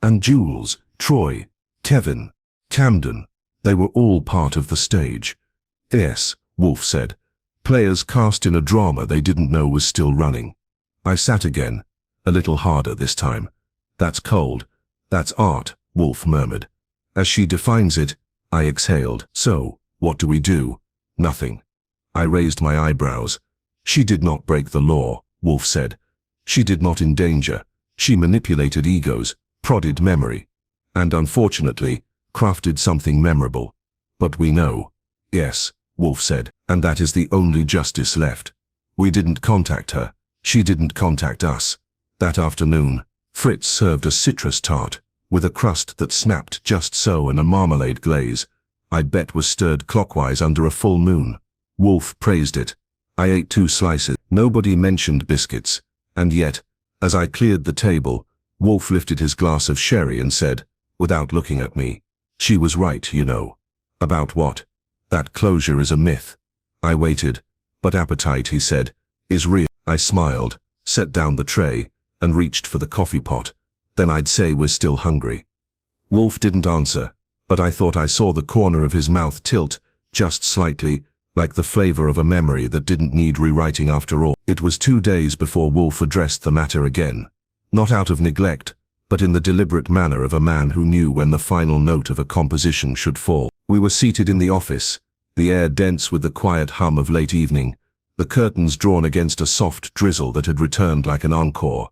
And Jules, Troy, Kevin, Camden, they were all part of the stage. Yes, Wolfe said. Players cast in a drama they didn't know was still running. I sat again, a little harder this time. That's cold. That's art, Wolfe murmured. As she defines it, I exhaled. So, what do we do? Nothing. I raised my eyebrows. She did not break the law, Wolfe said. She did not endanger. She manipulated egos, prodded memory, and unfortunately, crafted something memorable. But we know. Yes, Wolfe said, and that is the only justice left. We didn't contact her. She didn't contact us. That afternoon, Fritz served a citrus tart, with a crust that snapped just so and a marmalade glaze. I bet was stirred clockwise under a full moon. Wolfe praised it. I ate 2 slices. Nobody mentioned biscuits. And yet, as I cleared the table, Wolfe lifted his glass of sherry and said, without looking at me, "She was right, you know." About what? That closure is a myth. I waited. But appetite, he said, is real. I smiled, set down the tray, and reached for the coffee pot. Then I'd say we're still hungry. Wolfe didn't answer, but I thought I saw the corner of his mouth tilt, just slightly, like the flavor of a memory that didn't need rewriting after all. It was 2 days before Wolfe addressed the matter again. Not out of neglect, but in the deliberate manner of a man who knew when the final note of a composition should fall. We were seated in the office, the air dense with the quiet hum of late evening, the curtains drawn against a soft drizzle that had returned like an encore.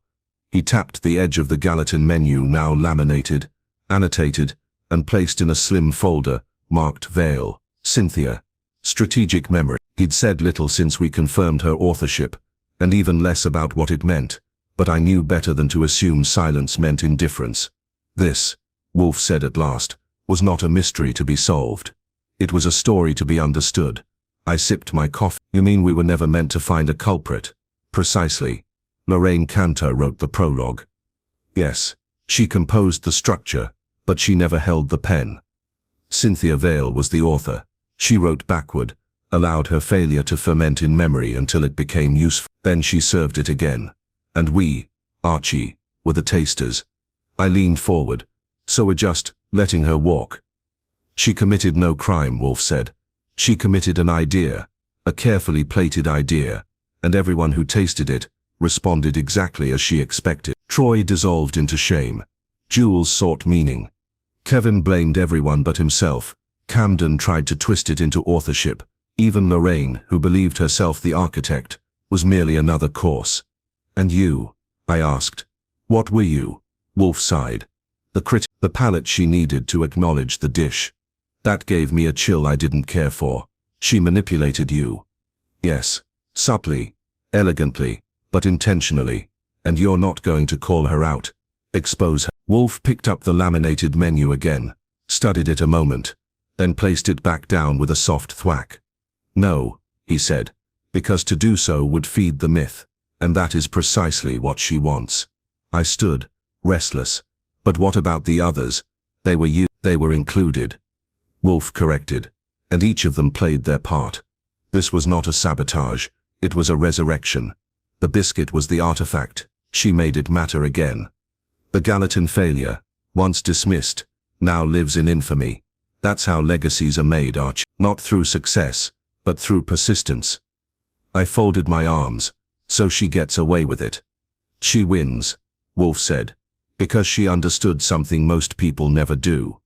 He tapped the edge of the Gallatin menu, now laminated, annotated, and placed in a slim folder, marked Vale, Cynthia, Strategic Memory. He'd said little since we confirmed her authorship, and even less about what it meant, but I knew better than to assume silence meant indifference. This, Wolfe said at last, was not a mystery to be solved. It was a story to be understood. I sipped my coffee. You mean we were never meant to find a culprit? Precisely. Lorraine Cantor wrote the prologue. Yes, she composed the structure, but she never held the pen. Cynthia Vale was the author. She wrote backward, allowed her failure to ferment in memory until it became useful. Then she served it again. And we, Archie, were the tasters. I leaned forward. So we're just letting her walk. She committed no crime, Wolfe said. She committed an idea, a carefully plated idea, and everyone who tasted it responded exactly as she expected. Troy dissolved into shame. Jules sought meaning. Kevin blamed everyone but himself. Camden tried to twist it into authorship. Even Lorraine, who believed herself the architect, was merely another course. And you? I asked. What were you? Wolfe sighed. The palate she needed to acknowledge the dish. That gave me a chill I didn't care for. She manipulated you. Yes, subtly, elegantly, but intentionally. And you're not going to call her out. Expose her. Wolfe picked up the laminated menu again, studied it a moment, then placed it back down with a soft thwack. No, he said, because to do so would feed the myth, and that is precisely what she wants. I stood, restless. But what about the others? They were included. Wolfe corrected, and each of them played their part. This was not a sabotage, it was a resurrection. The biscuit was the artifact, she made it matter again. The Gallatin failure, once dismissed, now lives in infamy. That's how legacies are made, Arch. Not through success, but through persistence. I folded my arms, so she gets away with it. She wins, Wolfe said, because she understood something most people never do.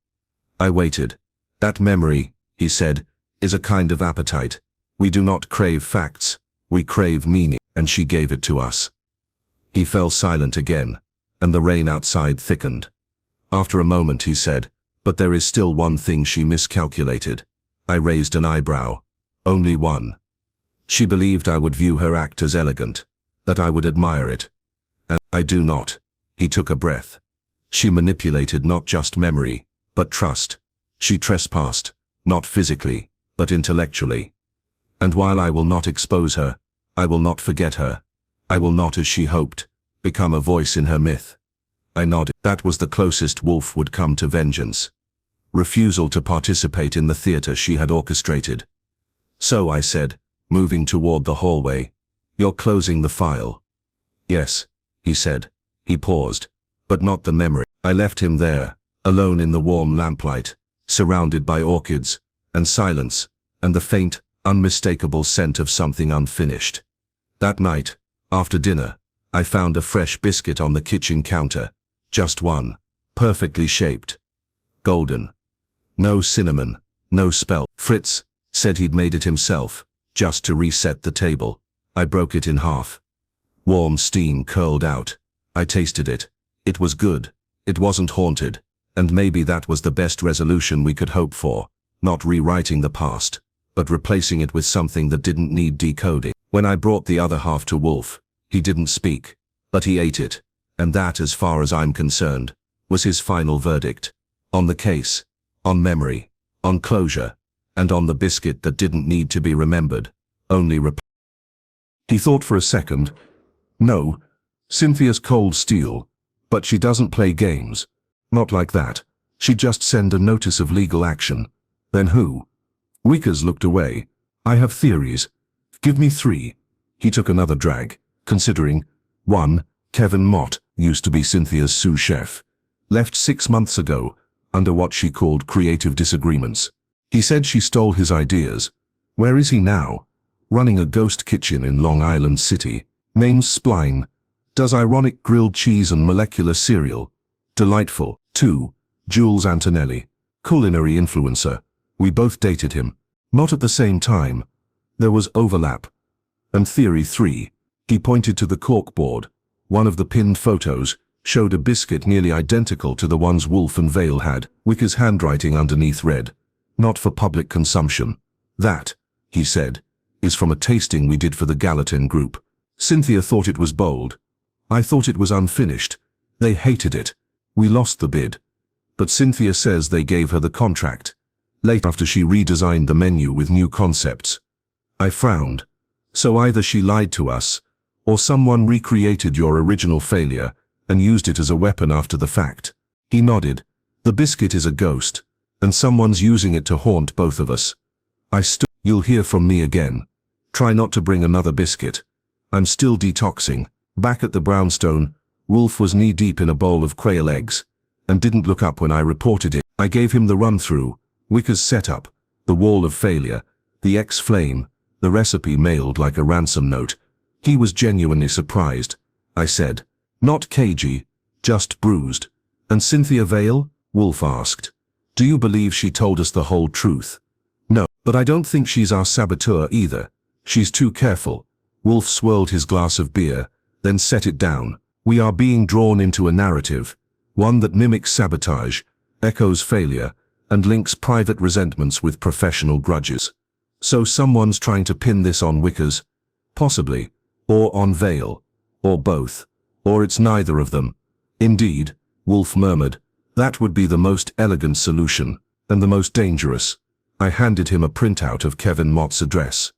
I waited. That memory, he said, is a kind of appetite. We do not crave facts, we crave meaning, and she gave it to us. He fell silent again, and the rain outside thickened. After a moment he said, but there is still one thing she miscalculated. I raised an eyebrow. Only one. She believed I would view her act as elegant, that I would admire it. And I do not. He took a breath. She manipulated not just memory, but trust. She trespassed, not physically, but intellectually. And while I will not expose her, I will not forget her. I will not, as she hoped, become a voice in her myth. I nodded. That was the closest Wolfe would come to vengeance. Refusal to participate in the theater she had orchestrated. So I said, moving toward the hallway, you're closing the file. Yes, he said. He paused. but not the memory. I left him there, alone in the warm lamplight, surrounded by orchids, and silence, and the faint, unmistakable scent of something unfinished. That night, after dinner, I found a fresh biscuit on the kitchen counter. Just one, perfectly shaped. Golden. No cinnamon, no spell. Fritz said he'd made it himself, just to reset the table. I broke it in half. Warm steam curled out. I tasted it. It was good. It wasn't haunted. And maybe that was the best resolution we could hope for. Not rewriting the past, but replacing it with something that didn't need decoding. When I brought the other half to Wolfe, he didn't speak, but he ate it. And that, as far as I'm concerned, was his final verdict. On the case, on memory, on closure, and on the biscuit that didn't need to be remembered, only He thought for a second. No, Cynthia's cold steel, but she doesn't play games. Not like that. She'd just send a notice of legal action. Then who? Wickers looked away. I have theories. Give me 3. He took another drag, considering. 1. Kevin Mott used to be Cynthia's sous chef. Left 6 months ago, under what she called creative disagreements. He said she stole his ideas. Where is he now? Running a ghost kitchen in Long Island City. Name's Spline. Does ironic grilled cheese and molecular cereal. Delightful. 2. Jules Antonelli. Culinary influencer. We both dated him. Not at the same time. There was overlap. And theory 3. He pointed to the corkboard. One of the pinned photos showed a biscuit nearly identical to the ones Wolfe and Vale had. Wicker's handwriting underneath read, "Not for public consumption. That," he said, "is from a tasting we did for the Gallatin group." Cynthia thought it was bold. I thought it was unfinished. They hated it. We lost the bid. But Cynthia says they gave her the contract. Later, after she redesigned the menu with new concepts. I frowned. So either she lied to us, or someone recreated your original failure and used it as a weapon after the fact. He nodded. The biscuit is a ghost, and someone's using it to haunt both of us. I stood. You'll hear from me again. Try not to bring another biscuit. I'm still detoxing. Back at the brownstone, Wolfe was knee-deep in a bowl of quail eggs, and didn't look up when I reported it. I gave him the run-through, Wicker's setup, the wall of failure, the X-flame, the recipe mailed like a ransom note. He was genuinely surprised. I said, "Not cagey, just bruised." "And Cynthia Vale?" Wolfe asked. "Do you believe she told us the whole truth?" "No, but I don't think she's our saboteur either. She's too careful." Wolfe swirled his glass of beer, then set it down. "We are being drawn into a narrative, one that mimics sabotage, echoes failure, and links private resentments with professional grudges. So someone's trying to pin this on Wickers? Possibly. Or on Vale. Or both. Or it's neither of them." "Indeed," Wolfe murmured. "That would be the most elegant solution, and the most dangerous." I handed him a printout of Kevin Mott's address.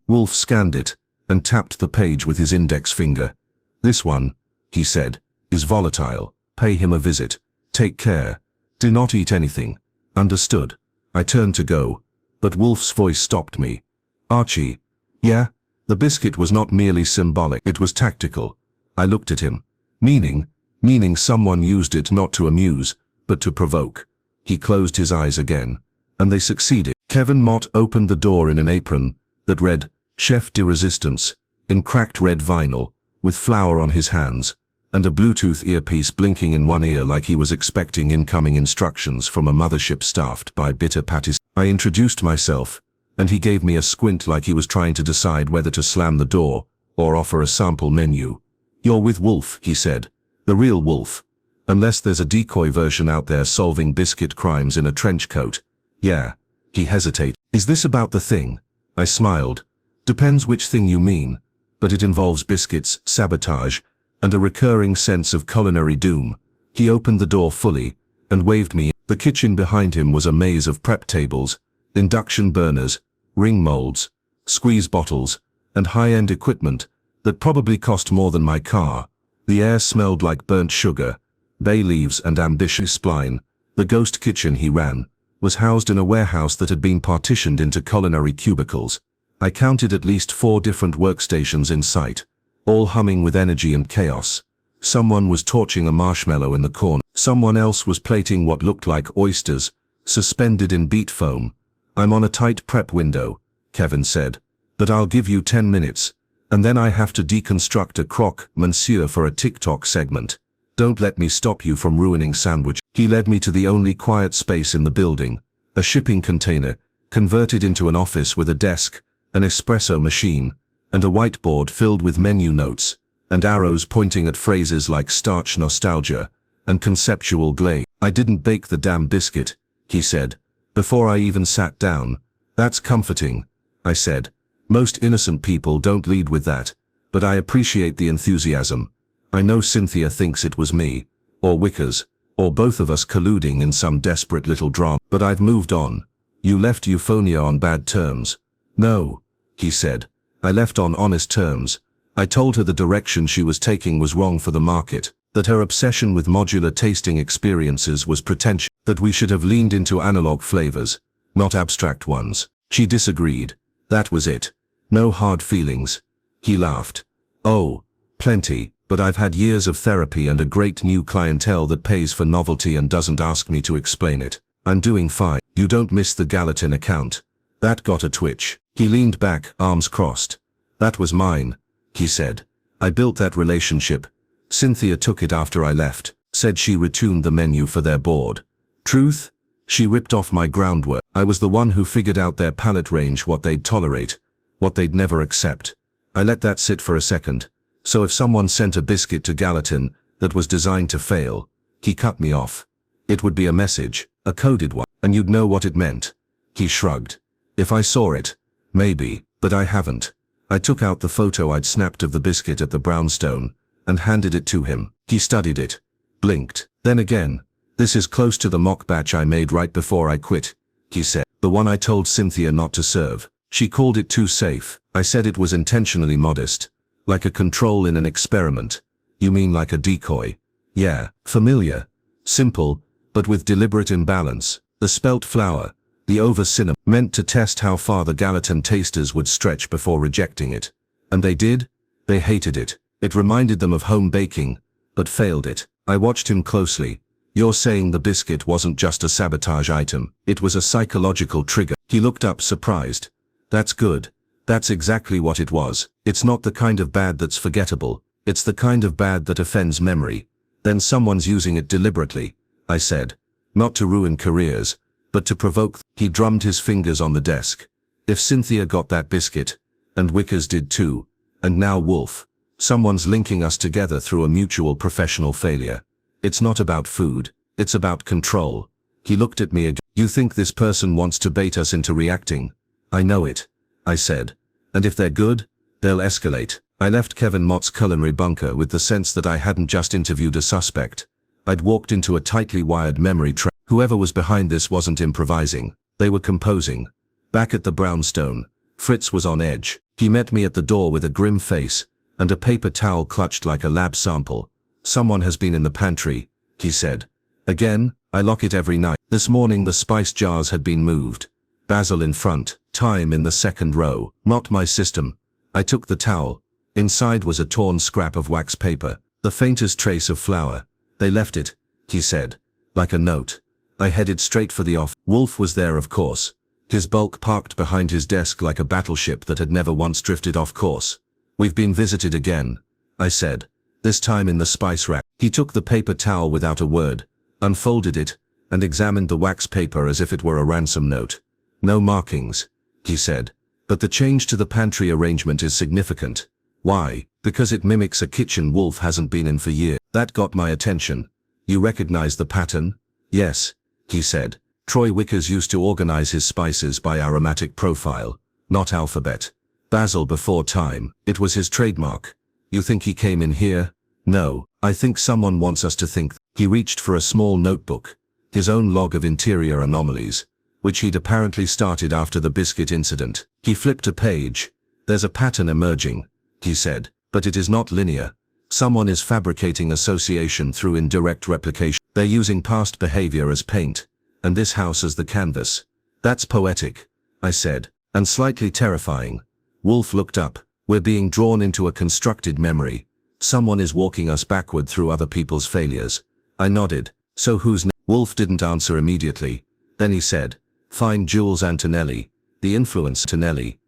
Wolfe scanned it, and tapped the page with his index finger. "This one," he said, "is volatile. Pay him a visit. Take care. Do not eat anything. Understood?" I turned to go, but Wolfe's voice stopped me. "Archie." "Yeah?" The biscuit was not merely symbolic, it was tactical. I looked at him. Meaning someone used it not to amuse, but to provoke. He closed his eyes again, and they succeeded. Kevin Mott opened the door in an apron that read, "Chef de Resistance," in cracked red vinyl, with flour on his hands, and a Bluetooth earpiece blinking in one ear like he was expecting incoming instructions from a mothership staffed by bitter patties. I introduced myself, and he gave me a squint like he was trying to decide whether to slam the door or offer a sample menu. "You're with Wolfe," he said. "The real Wolfe. Unless there's a decoy version out there solving biscuit crimes in a trench coat." "Yeah." He hesitated. "Is this about the thing?" I smiled. "Depends which thing you mean, but it involves biscuits, sabotage, and a recurring sense of culinary doom." He opened the door fully, and waved me. The kitchen behind him was a maze of prep tables, induction burners, ring molds, squeeze bottles, and high-end equipment that probably cost more than my car. The air smelled like burnt sugar, bay leaves and ambitious spline. The ghost kitchen he ran was housed in a warehouse that had been partitioned into culinary cubicles. I counted at least 4 different workstations in sight, all humming with energy and chaos. Someone was torching a marshmallow in the corner. Someone else was plating what looked like oysters, suspended in beet foam. I'm on a tight prep window, Kevin said, but I'll give you 10 minutes, and then I have to deconstruct a croque monsieur for a TikTok segment. Don't let me stop you from ruining sandwich. He led me to the only quiet space in the building, a shipping container, converted into an office with a desk, an espresso machine, and a whiteboard filled with menu notes, and arrows pointing at phrases like starch nostalgia and conceptual glaze. I didn't bake the damn biscuit, he said, before I even sat down. That's comforting, I said. Most innocent people don't lead with that, but I appreciate the enthusiasm. I know Cynthia thinks it was me, or Wickers, or both of us colluding in some desperate little drama, but I've moved on. You left Euphonia on bad terms. No, he said. I left on honest terms. I told her the direction she was taking was wrong for the market, that her obsession with modular tasting experiences was pretentious, that we should have leaned into analog flavors, not abstract ones. She disagreed. That was it. No hard feelings. He laughed. Oh, plenty, but I've had years of therapy and a great new clientele that pays for novelty and doesn't ask me to explain it. I'm doing fine. You don't miss the Gallatin account. That got a twitch. He leaned back, arms crossed. That was mine, he said. I built that relationship. Cynthia took it after I left, said she retuned the menu for their board. Truth? She ripped off my groundwork. I was the one who figured out their palate range, what they'd tolerate, what they'd never accept. I let that sit for a second. So if someone sent a biscuit to Gallatin that was designed to fail, he cut me off. It would be a message, a coded one, and you'd know what it meant. He shrugged. If I saw it, maybe, but I haven't. I took out the photo I'd snapped of the biscuit at the brownstone and handed it to him. He studied it, blinked. Then again, this is close to the mock batch I made right before I quit, he said. The one I told Cynthia not to serve. She called it too safe. I said it was intentionally modest, like a control in an experiment. You mean like a decoy? Yeah, familiar. Simple, but with deliberate imbalance. The spelt flour, the over cinnamon, meant to test how far the Gallatin tasters would stretch before rejecting it. And they did. They hated it. It reminded them of home baking, but failed it. I watched him closely. You're saying the biscuit wasn't just a sabotage item. It was a psychological trigger. He looked up surprised. That's good. That's exactly what it was. It's not the kind of bad that's forgettable. It's the kind of bad that offends memory. Then someone's using it deliberately, I said. Not to ruin careers, but to provoke. He drummed his fingers on the desk. If Cynthia got that biscuit, and Wickers did too, and now Wolfe, someone's linking us together through a mutual professional failure. It's not about food. It's about control. He looked at me again. You think this person wants to bait us into reacting? I know it, I said. And if they're good, they'll escalate. I left Kevin Mott's culinary bunker with the sense that I hadn't just interviewed a suspect. I'd walked into a tightly wired memory trap. Whoever was behind this wasn't improvising. They were composing. Back at the brownstone, Fritz was on edge. He met me at the door with a grim face, and a paper towel clutched like a lab sample. Someone has been in the pantry, he said. Again, I lock it every night. This morning the spice jars had been moved. Basil in front, thyme in the second row. Not my system. I took the towel. Inside was a torn scrap of wax paper, the faintest trace of flour. They left it, he said, like a note. I headed straight for the office. Wolfe was there, of course. His bulk parked behind his desk like a battleship that had never once drifted off course. We've been visited again, I said, this time in the spice rack. He took the paper towel without a word, unfolded it, and examined the wax paper as if it were a ransom note. No markings, he said, but the change to the pantry arrangement is significant. Why? Because it mimics a kitchen Wolfe hasn't been in for years. That got my attention. You recognize the pattern? Yes, he said. Troy Wickers used to organize his spices by aromatic profile, not alphabet. Basil before thyme. It was his trademark. You think he came in here? No, I think someone wants us to think. He reached for a small notebook, his own log of interior anomalies, which he'd apparently started after the biscuit incident. He flipped a page. There's a pattern emerging, he said, but it is not linear. Someone is fabricating association through indirect replication. They're using past behavior as paint, and this house as the canvas. That's poetic, I said, and slightly terrifying. Wolfe looked up. We're being drawn into a constructed memory. Someone is walking us backward through other people's failures. I nodded. So who's next? Wolfe didn't answer immediately. Then he said, find Jules Antonelli, the influence Antonelli,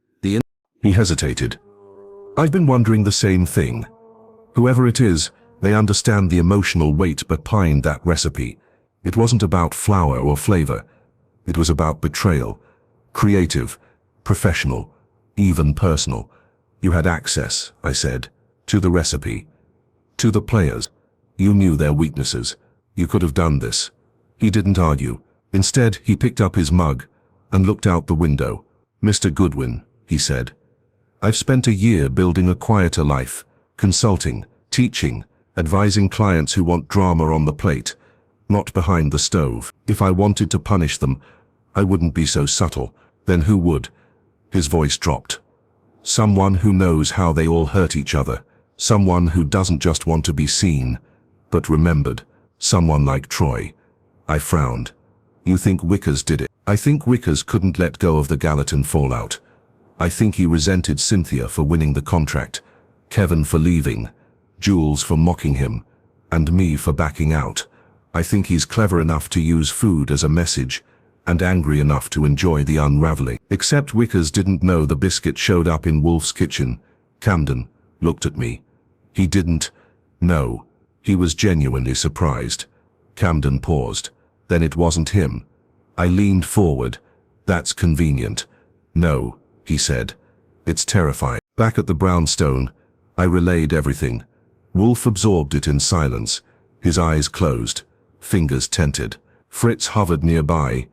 He hesitated. I've been wondering the same thing. Whoever it is, they understand the emotional weight behind that recipe. It wasn't about flour or flavor. It was about betrayal. Creative, professional, even personal. You had access, I said, to the recipe, to the players. You knew their weaknesses. You could have done this. He didn't argue. Instead, he picked up his mug and looked out the window. Mr. Goodwin, he said, I've spent a year building a quieter life, consulting, teaching, advising clients who want drama on the plate, not behind the stove. If I wanted to punish them, I wouldn't be so subtle. Then who would? His voice dropped. Someone who knows how they all hurt each other. Someone who doesn't just want to be seen, but remembered. Someone like Troy. I frowned. You think Wickers did it? I think Wickers couldn't let go of the Gallatin fallout. I think he resented Cynthia for winning the contract, Kevin for leaving, Jules for mocking him, and me for backing out. I think he's clever enough to use food as a message, and angry enough to enjoy the unraveling. Except Wickers didn't know the biscuit showed up in Wolfe's kitchen. Camden looked at me. He didn't know. He was genuinely surprised. Camden paused. Then it wasn't him. I leaned forward. That's convenient. No, he said. It's terrifying. Back at the brownstone, I relayed everything. Wolfe absorbed it in silence, his eyes closed, fingers tented. Fritz hovered nearby,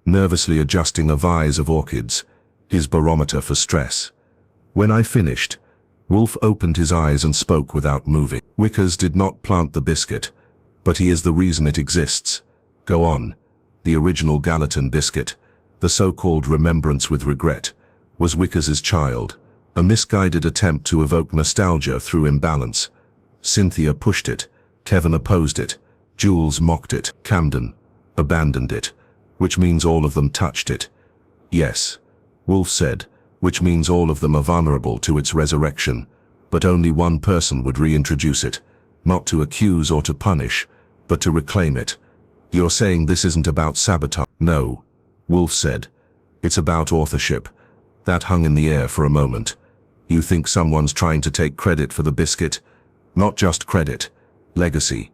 nervously adjusting a vase of orchids, his barometer for stress. When I finished, Wolfe opened his eyes and spoke without moving. Wickers did not plant the biscuit, but he is the reason it exists. Go on. The original Gallatin biscuit, the so-called remembrance with regret, was Wickers's child, a misguided attempt to evoke nostalgia through imbalance. Cynthia pushed it, Kevin opposed it, Jules mocked it, Camden abandoned it, which means all of them touched it. Yes, Wolfe said, which means all of them are vulnerable to its resurrection, but only one person would reintroduce it, not to accuse or to punish, but to reclaim it. You're saying this isn't about sabotage? No, Wolfe said. It's about authorship. That hung in the air for a moment. You think someone's trying to take credit for the biscuit? Not just credit, legacy.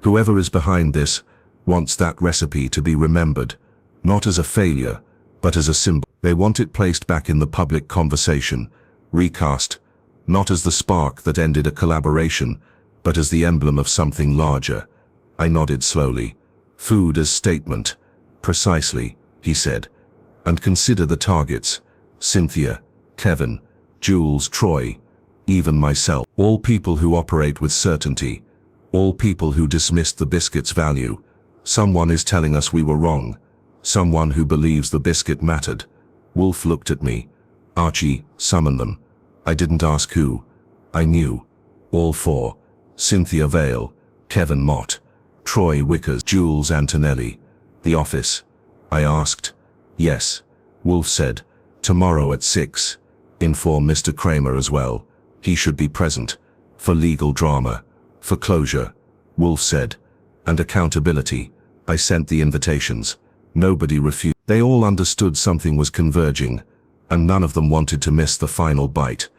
Whoever is behind this wants that recipe to be remembered, not as a failure, but as a symbol. They want it placed back in the public conversation, recast, not as the spark that ended a collaboration, but as the emblem of something larger. I nodded slowly. Food as statement. Precisely, he said. And consider the targets. Cynthia, Kevin, Jules, Troy, even myself. All people who operate with certainty. All people who dismissed the biscuit's value. Someone is telling us we were wrong. Someone who believes the biscuit mattered. Wolfe looked at me. Archie, summon them. I didn't ask who. I knew. All four. Cynthia Vale, Kevin Mott, Troy Wickers, Jules Antonelli. The office. I asked. Yes. Wolfe said. Tomorrow at 6. Inform Mr. Kramer as well. He should be present. For legal drama. For closure. Wolfe said. And accountability. I sent the invitations. Nobody refused. They all understood something was converging, and none of them wanted to miss the final bite.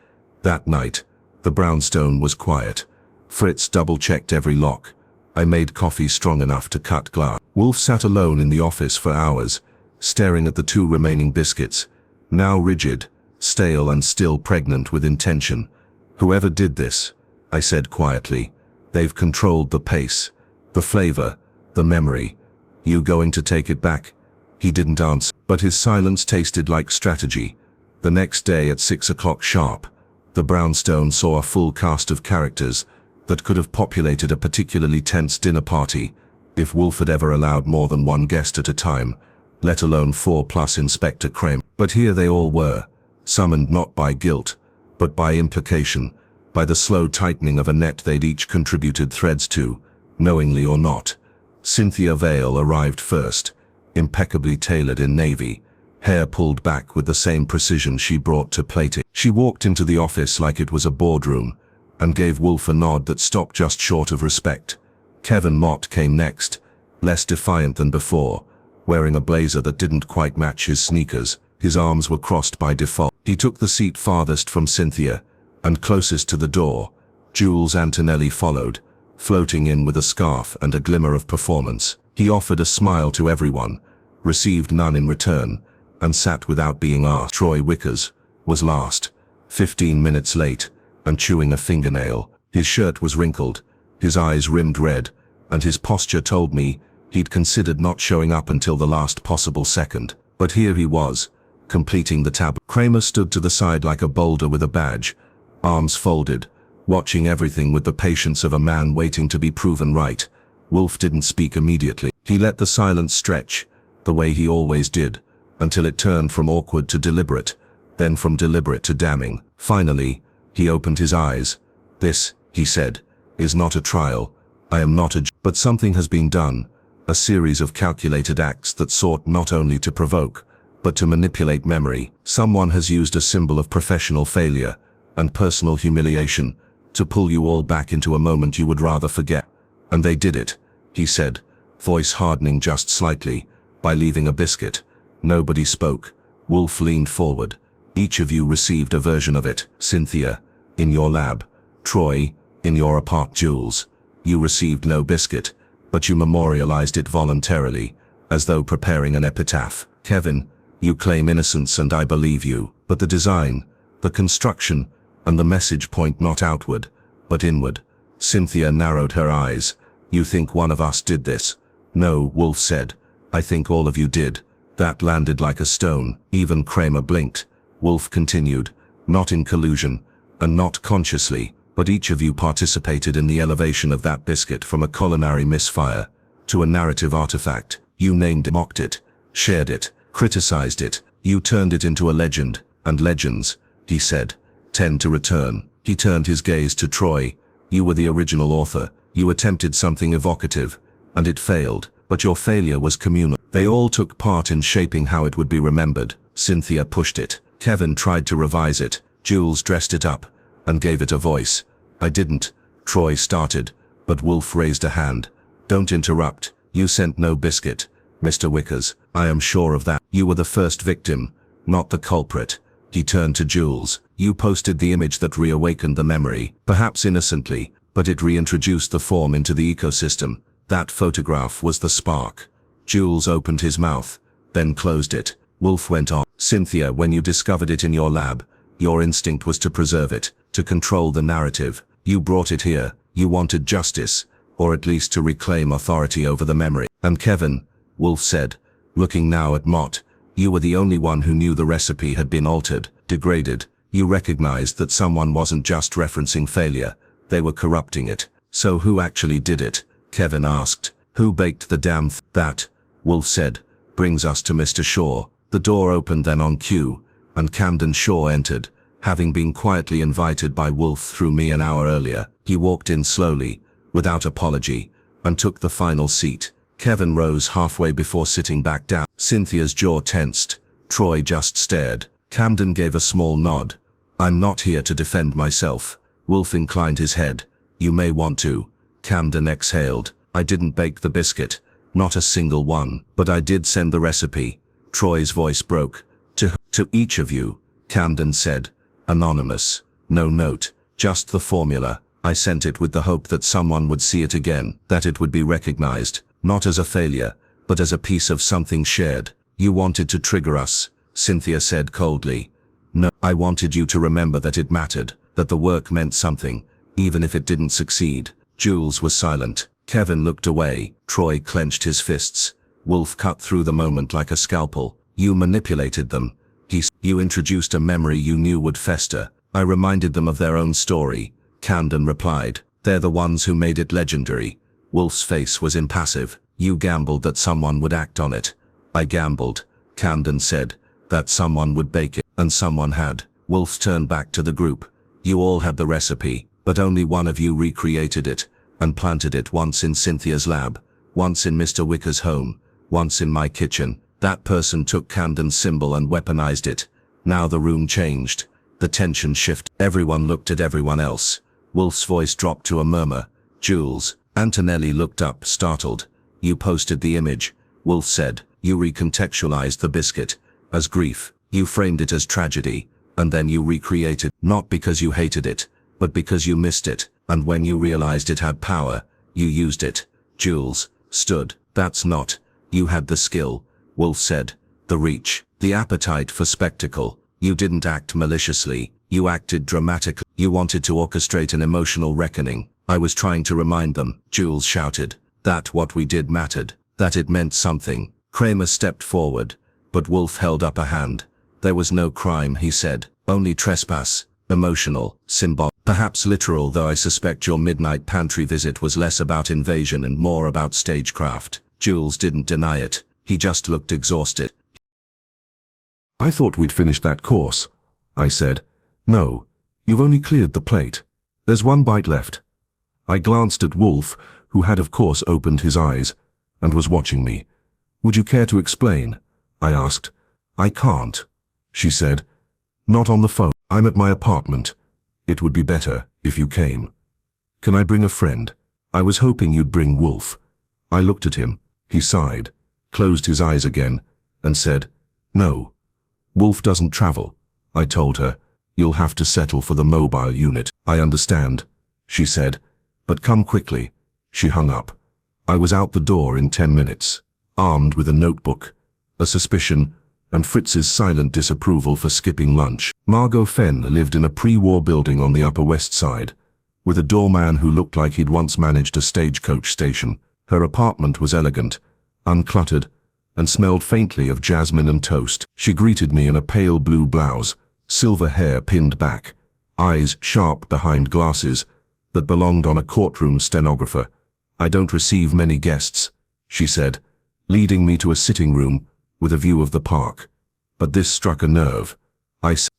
That night, the brownstone was quiet. Fritz double-checked every lock. I made coffee strong enough to cut glass. Wolfe sat alone in the office for hours, staring at the 2 remaining biscuits, now rigid, stale and still pregnant with intention. Whoever did this, I said quietly, they've controlled the pace, the flavor, the memory. You going to take it back? He didn't answer, but his silence tasted like strategy. The next day at 6 o'clock sharp, the brownstone saw a full cast of characters that could have populated a particularly tense dinner party if Wolfe had ever allowed more than one guest at a time, let alone 4 plus Inspector Kramer. But here they all were, summoned not by guilt, but by implication, by the slow tightening of a net they'd each contributed threads to, knowingly or not. Cynthia Vale arrived first, impeccably tailored in navy, hair pulled back with the same precision she brought to plating. She walked into the office like it was a boardroom, and gave Wolfe a nod that stopped just short of respect. Kevin Mott came next, less defiant than before, wearing a blazer that didn't quite match his sneakers. His arms were crossed by default. He took the seat farthest from Cynthia, and closest to the door. Jules Antonelli followed, floating in with a scarf and a glimmer of performance. He offered a smile to everyone, received none in return, and sat without being asked. Troy Wickers was last, 15 minutes late, and chewing a fingernail. His shirt was wrinkled, his eyes rimmed red, and his posture told me he'd considered not showing up until the last possible second. But here he was, completing the tab. Kramer stood to the side like a boulder with a badge, arms folded, watching everything with the patience of a man waiting to be proven right. Wolfe didn't speak immediately. He let the silence stretch, the way he always did, until it turned from awkward to deliberate, then from deliberate to damning. Finally, he opened his eyes. "This," he said, "is not a trial. I am not a judge. But something has been done, a series of calculated acts that sought not only to provoke, but to manipulate memory. Someone has used a symbol of professional failure and personal humiliation to pull you all back into a moment you would rather forget. And they did it," he said, voice hardening just slightly, "by leaving a biscuit." Nobody spoke. Wolfe leaned forward. "Each of you received a version of it. Cynthia, in your lab. Troy, in your apart. Jules, you received no biscuit, but you memorialized it voluntarily, as though preparing an epitaph. Kevin, you claim innocence and I believe you, but the design, the construction, and the message point not outward, but inward." Cynthia narrowed her eyes. "You think one of us did this?" "No," Wolfe said. "I think all of you did." That landed like a stone. Even Kramer blinked. Wolfe continued, "Not in collusion, and not consciously, but each of you participated in the elevation of that biscuit from a culinary misfire to a narrative artifact. You named it, mocked it, shared it, criticized it. You turned it into a legend, and legends," he said, "tend to return." He turned his gaze to Troy. "You were the original author. You attempted something evocative, and it failed, but your failure was communal. They all took part in shaping how it would be remembered." Cynthia pushed it. Kevin tried to revise it. Jules dressed it up and gave it a voice. "I didn't," Troy started, but Wolfe raised a hand. "Don't interrupt. You sent no biscuit, Mr. Wickers. I am sure of that. You were the first victim, not the culprit." He turned to Jules. "You posted the image that reawakened the memory, perhaps innocently, but it reintroduced the form into the ecosystem. That photograph was the spark." Jules opened his mouth, then closed it. Wolfe went on. "Cynthia, when you discovered it in your lab, your instinct was to preserve it, to control the narrative. You brought it here. You wanted justice, or at least to reclaim authority over the memory. And Kevin," Wolfe said, looking now at Mott, "you were the only one who knew the recipe had been altered, degraded. You recognized that someone wasn't just referencing failure, they were corrupting it. So who actually did it?" Kevin asked. "Who baked the damn That," Wolfe said, "brings us to Mr. Shaw." The door opened then on cue, and Camden Shaw entered, having been quietly invited by Wolfe through me an hour earlier. He walked in slowly, without apology, and took the final seat. Kevin rose halfway before sitting back down. Cynthia's jaw tensed. Troy just stared. Camden gave a small nod. "I'm not here to defend myself." Wolfe inclined his head. "You may want to." Camden exhaled. "I didn't bake the biscuit, not a single one, but I did send the recipe." Troy's voice broke. To each of you," Camden said. "Anonymous. No note, just the formula. I sent it with the hope that someone would see it again, that it would be recognized, not as a failure, but as a piece of something shared." "You wanted to trigger us," Cynthia said coldly. "No, I wanted you to remember that it mattered, that the work meant something, even if it didn't succeed." Jules was silent. Kevin looked away. Troy clenched his fists. Wolfe cut through the moment like a scalpel. "You manipulated them. You introduced a memory you knew would fester." "I reminded them of their own story," Camden replied. "They're the ones who made it legendary." Wolfe's face was impassive. "You gambled that someone would act on it." "I gambled," Camden said, "that someone would bake it, and someone had." Wolfe turned back to the group. "You all had the recipe, but only one of you recreated it, and planted it once in Cynthia's lab, once in Mr. Wicker's home, once in my kitchen. That person took Camden's symbol and weaponized it. Now the room changed. The tension shifted. Everyone looked at everyone else. Wolfe's voice dropped to a murmur. Jules. Antonelli looked up, startled. You posted the image, Wolfe said. You recontextualized the biscuit as grief. You framed it as tragedy, and then you recreated, not because you hated it, but because you missed it, and when you realized it had power, you used it. Jules stood. That's not. You had the skill, Wolfe said. The reach, the appetite for spectacle. You didn't act maliciously. You acted dramatically. You wanted to orchestrate an emotional reckoning. I was trying to remind them, Jules shouted, that what we did mattered, that it meant something. Kramer stepped forward, but Wolfe held up a hand. There was no crime, he said, only trespass, emotional, symbolic, perhaps literal, though I suspect your midnight pantry visit was less about invasion and more about stagecraft. Jules didn't deny it. He just looked exhausted. I thought we'd finished that course, I said. No, you've only cleared the plate. There's one bite left. I glanced at Wolfe, who had of course opened his eyes, and was watching me. Would you care to explain? I asked. I can't, she said. Not on the phone. I'm at my apartment. It would be better if you came. Can I bring a friend? I was hoping you'd bring Wolfe. I looked at him. He sighed, closed his eyes again, and said, No. Wolfe doesn't travel. I told her. You'll have to settle for the mobile unit. I understand, she said. But come quickly. She hung up. I was out the door in 10 minutes, armed with a notebook, a suspicion, and Fritz's silent disapproval for skipping lunch. Margot Fenn lived in a pre-war building on the Upper West Side, with a doorman who looked like he'd once managed a stagecoach station. Her apartment was elegant, uncluttered, and smelled faintly of jasmine and toast. She greeted me in a pale blue blouse, silver hair pinned back, eyes sharp behind glasses that belonged on a courtroom stenographer. I don't receive many guests, she said, leading me to a sitting room with a view of the park. But this struck a nerve.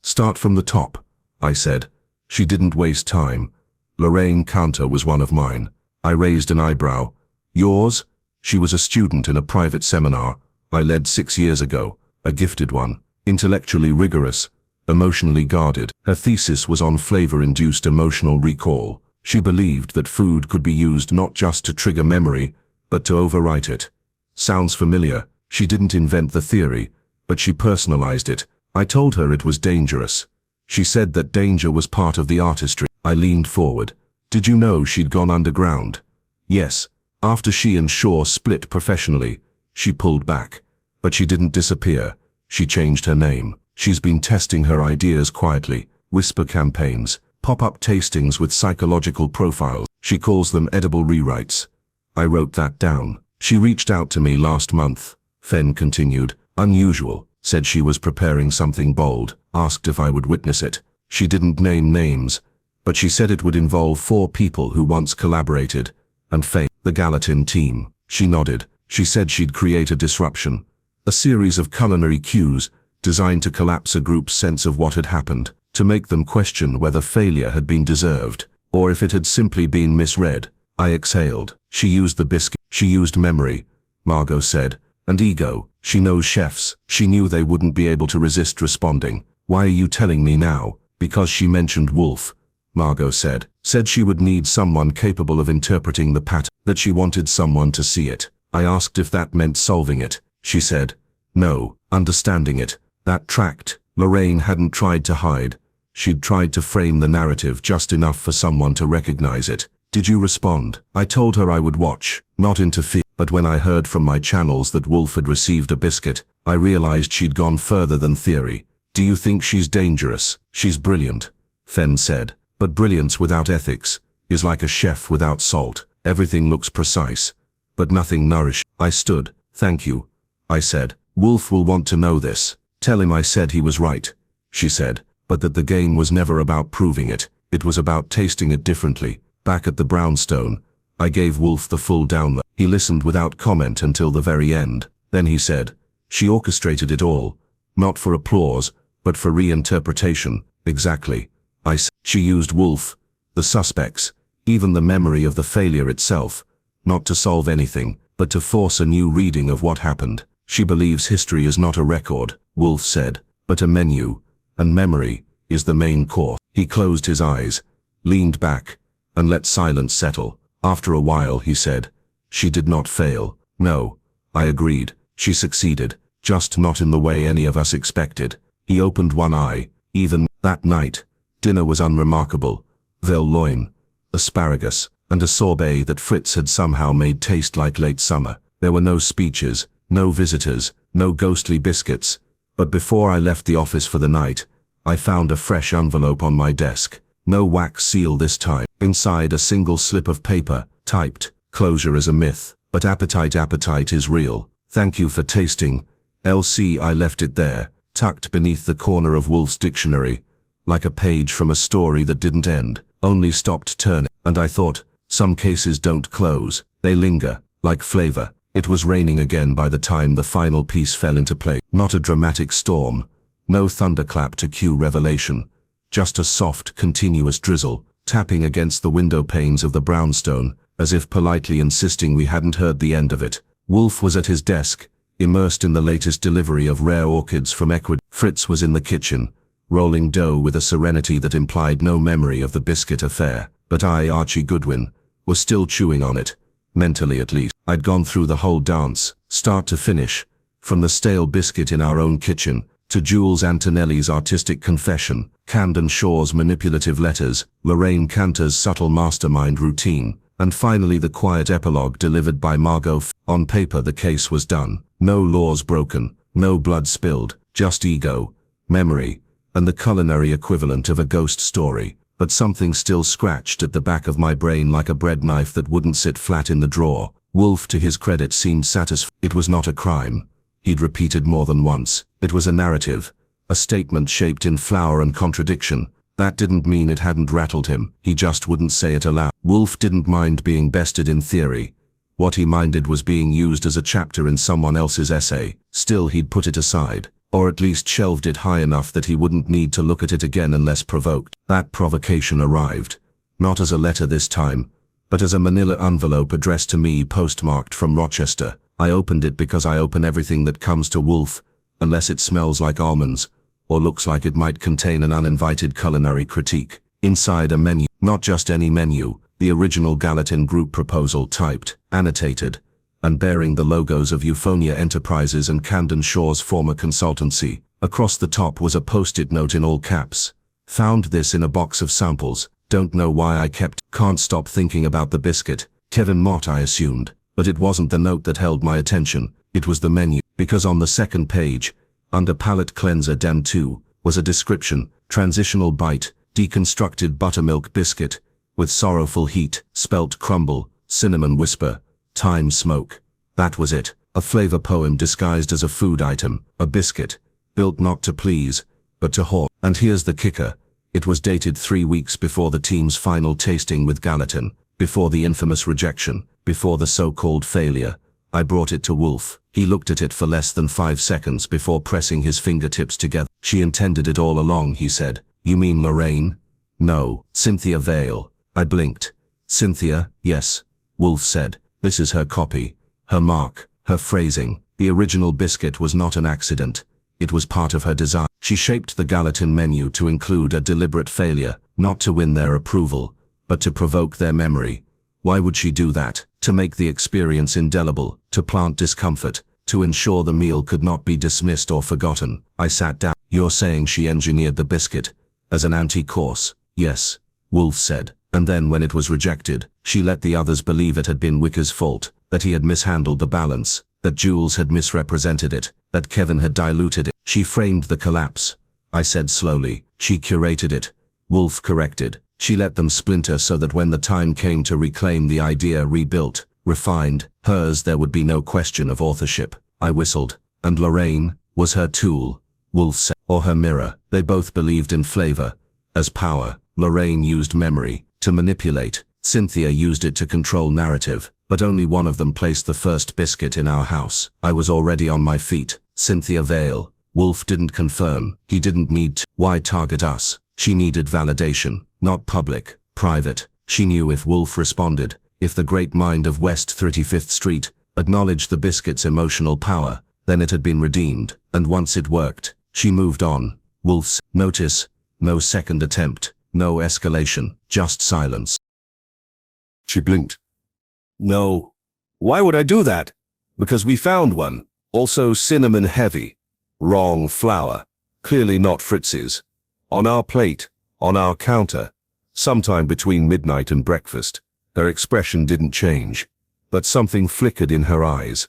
Start from the top, I said. She didn't waste time. Lorraine Counter was one of mine. I raised an eyebrow. Yours? She was a student in a private seminar I led 6 years ago, a gifted one, intellectually rigorous, emotionally guarded. Her thesis was on flavor-induced emotional recall. She believed that food could be used not just to trigger memory, but to overwrite it. Sounds familiar. She didn't invent the theory, but she personalized it. I told her it was dangerous. She said that danger was part of the artistry. I leaned forward. Did you know she'd gone underground? Yes. After she and Shaw split professionally, she pulled back. But she didn't disappear. She changed her name. She's been testing her ideas quietly, whisper campaigns, pop-up tastings with psychological profiles. She calls them edible rewrites. I wrote that down. She reached out to me last month, Fenn continued. Unusual, said she was preparing something bold, asked if I would witness it. She didn't name names, but she said it would involve 4 people who once collaborated, and Fenn, the Gallatin team. She nodded. She said she'd create a disruption, a series of culinary cues designed to collapse a group's sense of what had happened, to make them question whether failure had been deserved, or if it had simply been misread. I exhaled. She used the biscuit. She used memory, Margot said, and ego. She knows chefs. She knew they wouldn't be able to resist responding. Why are you telling me now? Because she mentioned Wolfe, Margot said. Said she would need someone capable of interpreting the pattern, that she wanted someone to see it. I asked if that meant solving it. She said, no, understanding it. That tracked. Lorraine hadn't tried to hide. She'd tried to frame the narrative just enough for someone to recognize it. Did you respond? I told her I would watch, not interfere. But when I heard from my channels that Wolfe had received a biscuit, I realized she'd gone further than theory. Do you think she's dangerous? She's brilliant, Fenn said. But brilliance without ethics is like a chef without salt. Everything looks precise, but nothing nourished. I stood. Thank you, I said. Wolfe will want to know this. Tell him I said he was right, she said, but that the game was never about proving it. It was about tasting it differently. Back at the brownstone, I gave Wolfe the full download. He listened without comment until the very end. Then he said, she orchestrated it all, not for applause, but for reinterpretation. Exactly. She used Wolfe, the suspects, even the memory of the failure itself, not to solve anything, but to force a new reading of what happened. She believes history is not a record, Wolfe said, but a menu, and memory is the main course. He closed his eyes, leaned back, and let silence settle. After a while, he said, "She did not fail." "No," I agreed. "She succeeded, just not in the way any of us expected." He opened one eye. Even that night, dinner was unremarkable. Veal loin, asparagus, and a sorbet that Fritz had somehow made taste like late summer. There were no speeches, no visitors, no ghostly biscuits. But before I left the office for the night, I found a fresh envelope on my desk. No wax seal this time. Inside a single slip of paper, typed, "Closure is a myth, but appetite is real. Thank you for tasting. LC." I left it there, tucked beneath the corner of Wolfe's dictionary, like a page from a story that didn't end, only stopped turning. And I thought, some cases don't close, they linger, like flavor. It was raining again by the time the final piece fell into place. Not a dramatic storm, no thunderclap to cue revelation, just a soft, continuous drizzle, tapping against the window panes of the brownstone, as if politely insisting we hadn't heard the end of it. Wolfe was at his desk, immersed in the latest delivery of rare orchids from Ecuador. Fritz was in the kitchen, rolling dough with a serenity that implied no memory of the biscuit affair. But I, Archie Goodwin, was still chewing on it, mentally at least. I'd gone through the whole dance, start to finish, from the stale biscuit in our own kitchen, to Jules Antonelli's artistic confession, Camden Shaw's manipulative letters, Lorraine Cantor's subtle mastermind routine, and finally the quiet epilogue delivered by Margot. On paper the case was done. No laws broken, no blood spilled, just ego, memory, and the culinary equivalent of a ghost story. But something still scratched at the back of my brain like a bread knife that wouldn't sit flat in the drawer. Wolfe, to his credit, seemed satisfied. It was not a crime, he'd repeated more than once. It was a narrative, a statement shaped in flower and contradiction. That didn't mean it hadn't rattled him, he just wouldn't say it aloud. Wolfe didn't mind being bested in theory. What he minded was being used as a chapter in someone else's essay. Still, he'd put it aside, or at least shelved it high enough that he wouldn't need to look at it again unless provoked. That provocation arrived, not as a letter this time, but as a manila envelope addressed to me, postmarked from Rochester. I opened it because I open everything that comes to Wolfe, unless it smells like almonds, or looks like it might contain an uninvited culinary critique. Inside a menu, not just any menu, the original Gallatin Group proposal, typed, annotated, and bearing the logos of Euphonia Enterprises and Camden Shaw's former consultancy. Across the top was a post-it note in all caps. "Found this in a box of samples. Don't know why I can't stop thinking about the biscuit." Kevin Mott, I assumed. But it wasn't the note that held my attention, it was the menu. Because on the second page, under Palate Cleanser Dem 2, was a description: transitional bite, deconstructed buttermilk biscuit, with sorrowful heat, spelt crumble, cinnamon whisper, thyme smoke. That was it. A flavor poem disguised as a food item, a biscuit, built not to please, but to haunt. And here's the kicker. It was dated 3 weeks before the team's final tasting with Gallatin, before the infamous rejection, before the so-called failure. I brought it to Wolfe. He looked at it for less than 5 seconds before pressing his fingertips together. "She intended it all along," he said. "You mean Lorraine?" "No, Cynthia Vale." I blinked. "Cynthia, yes," Wolfe said. "This is her copy, her mark, her phrasing. The original biscuit was not an accident. It was part of her design. She shaped the Gallatin menu to include a deliberate failure, not to win their approval, but to provoke their memory. Why would she do that? To make the experience indelible, to plant discomfort, to ensure the meal could not be dismissed or forgotten. I sat down. "You're saying she engineered the biscuit as an anti-course?" "Yes," Wolfe said. "And then when it was rejected, she let the others believe it had been Wicker's fault, that he had mishandled the balance, that Jules had misrepresented it, that Kevin had diluted it. She framed the collapse," I said slowly. "She curated it," Wolfe corrected. "She let them splinter so that when the time came to reclaim the idea, rebuilt, refined, hers, there would be no question of authorship." I whistled. "And Lorraine was her tool," Wolfe said. "Or her mirror." They both believed in flavor as power. Lorraine used memory to manipulate. Cynthia used it to control narrative. But only one of them placed the first biscuit in our house. I was already on my feet. "Cynthia Vale." Wolfe didn't confirm. He didn't need to. Why target us? She needed validation, not public, private. She knew if Wolfe responded, if the great mind of West 35th Street acknowledged the biscuit's emotional power, then it had been redeemed. And once it worked, she moved on. Wolfe's notice, no second attempt, No escalation, just silence. She blinked. No. Why would I do that? Because we found one. Also cinnamon heavy. Wrong flour. Clearly not Fritz's. On our plate. On our counter. Sometime between midnight and breakfast. Her expression didn't change. But something flickered in her eyes.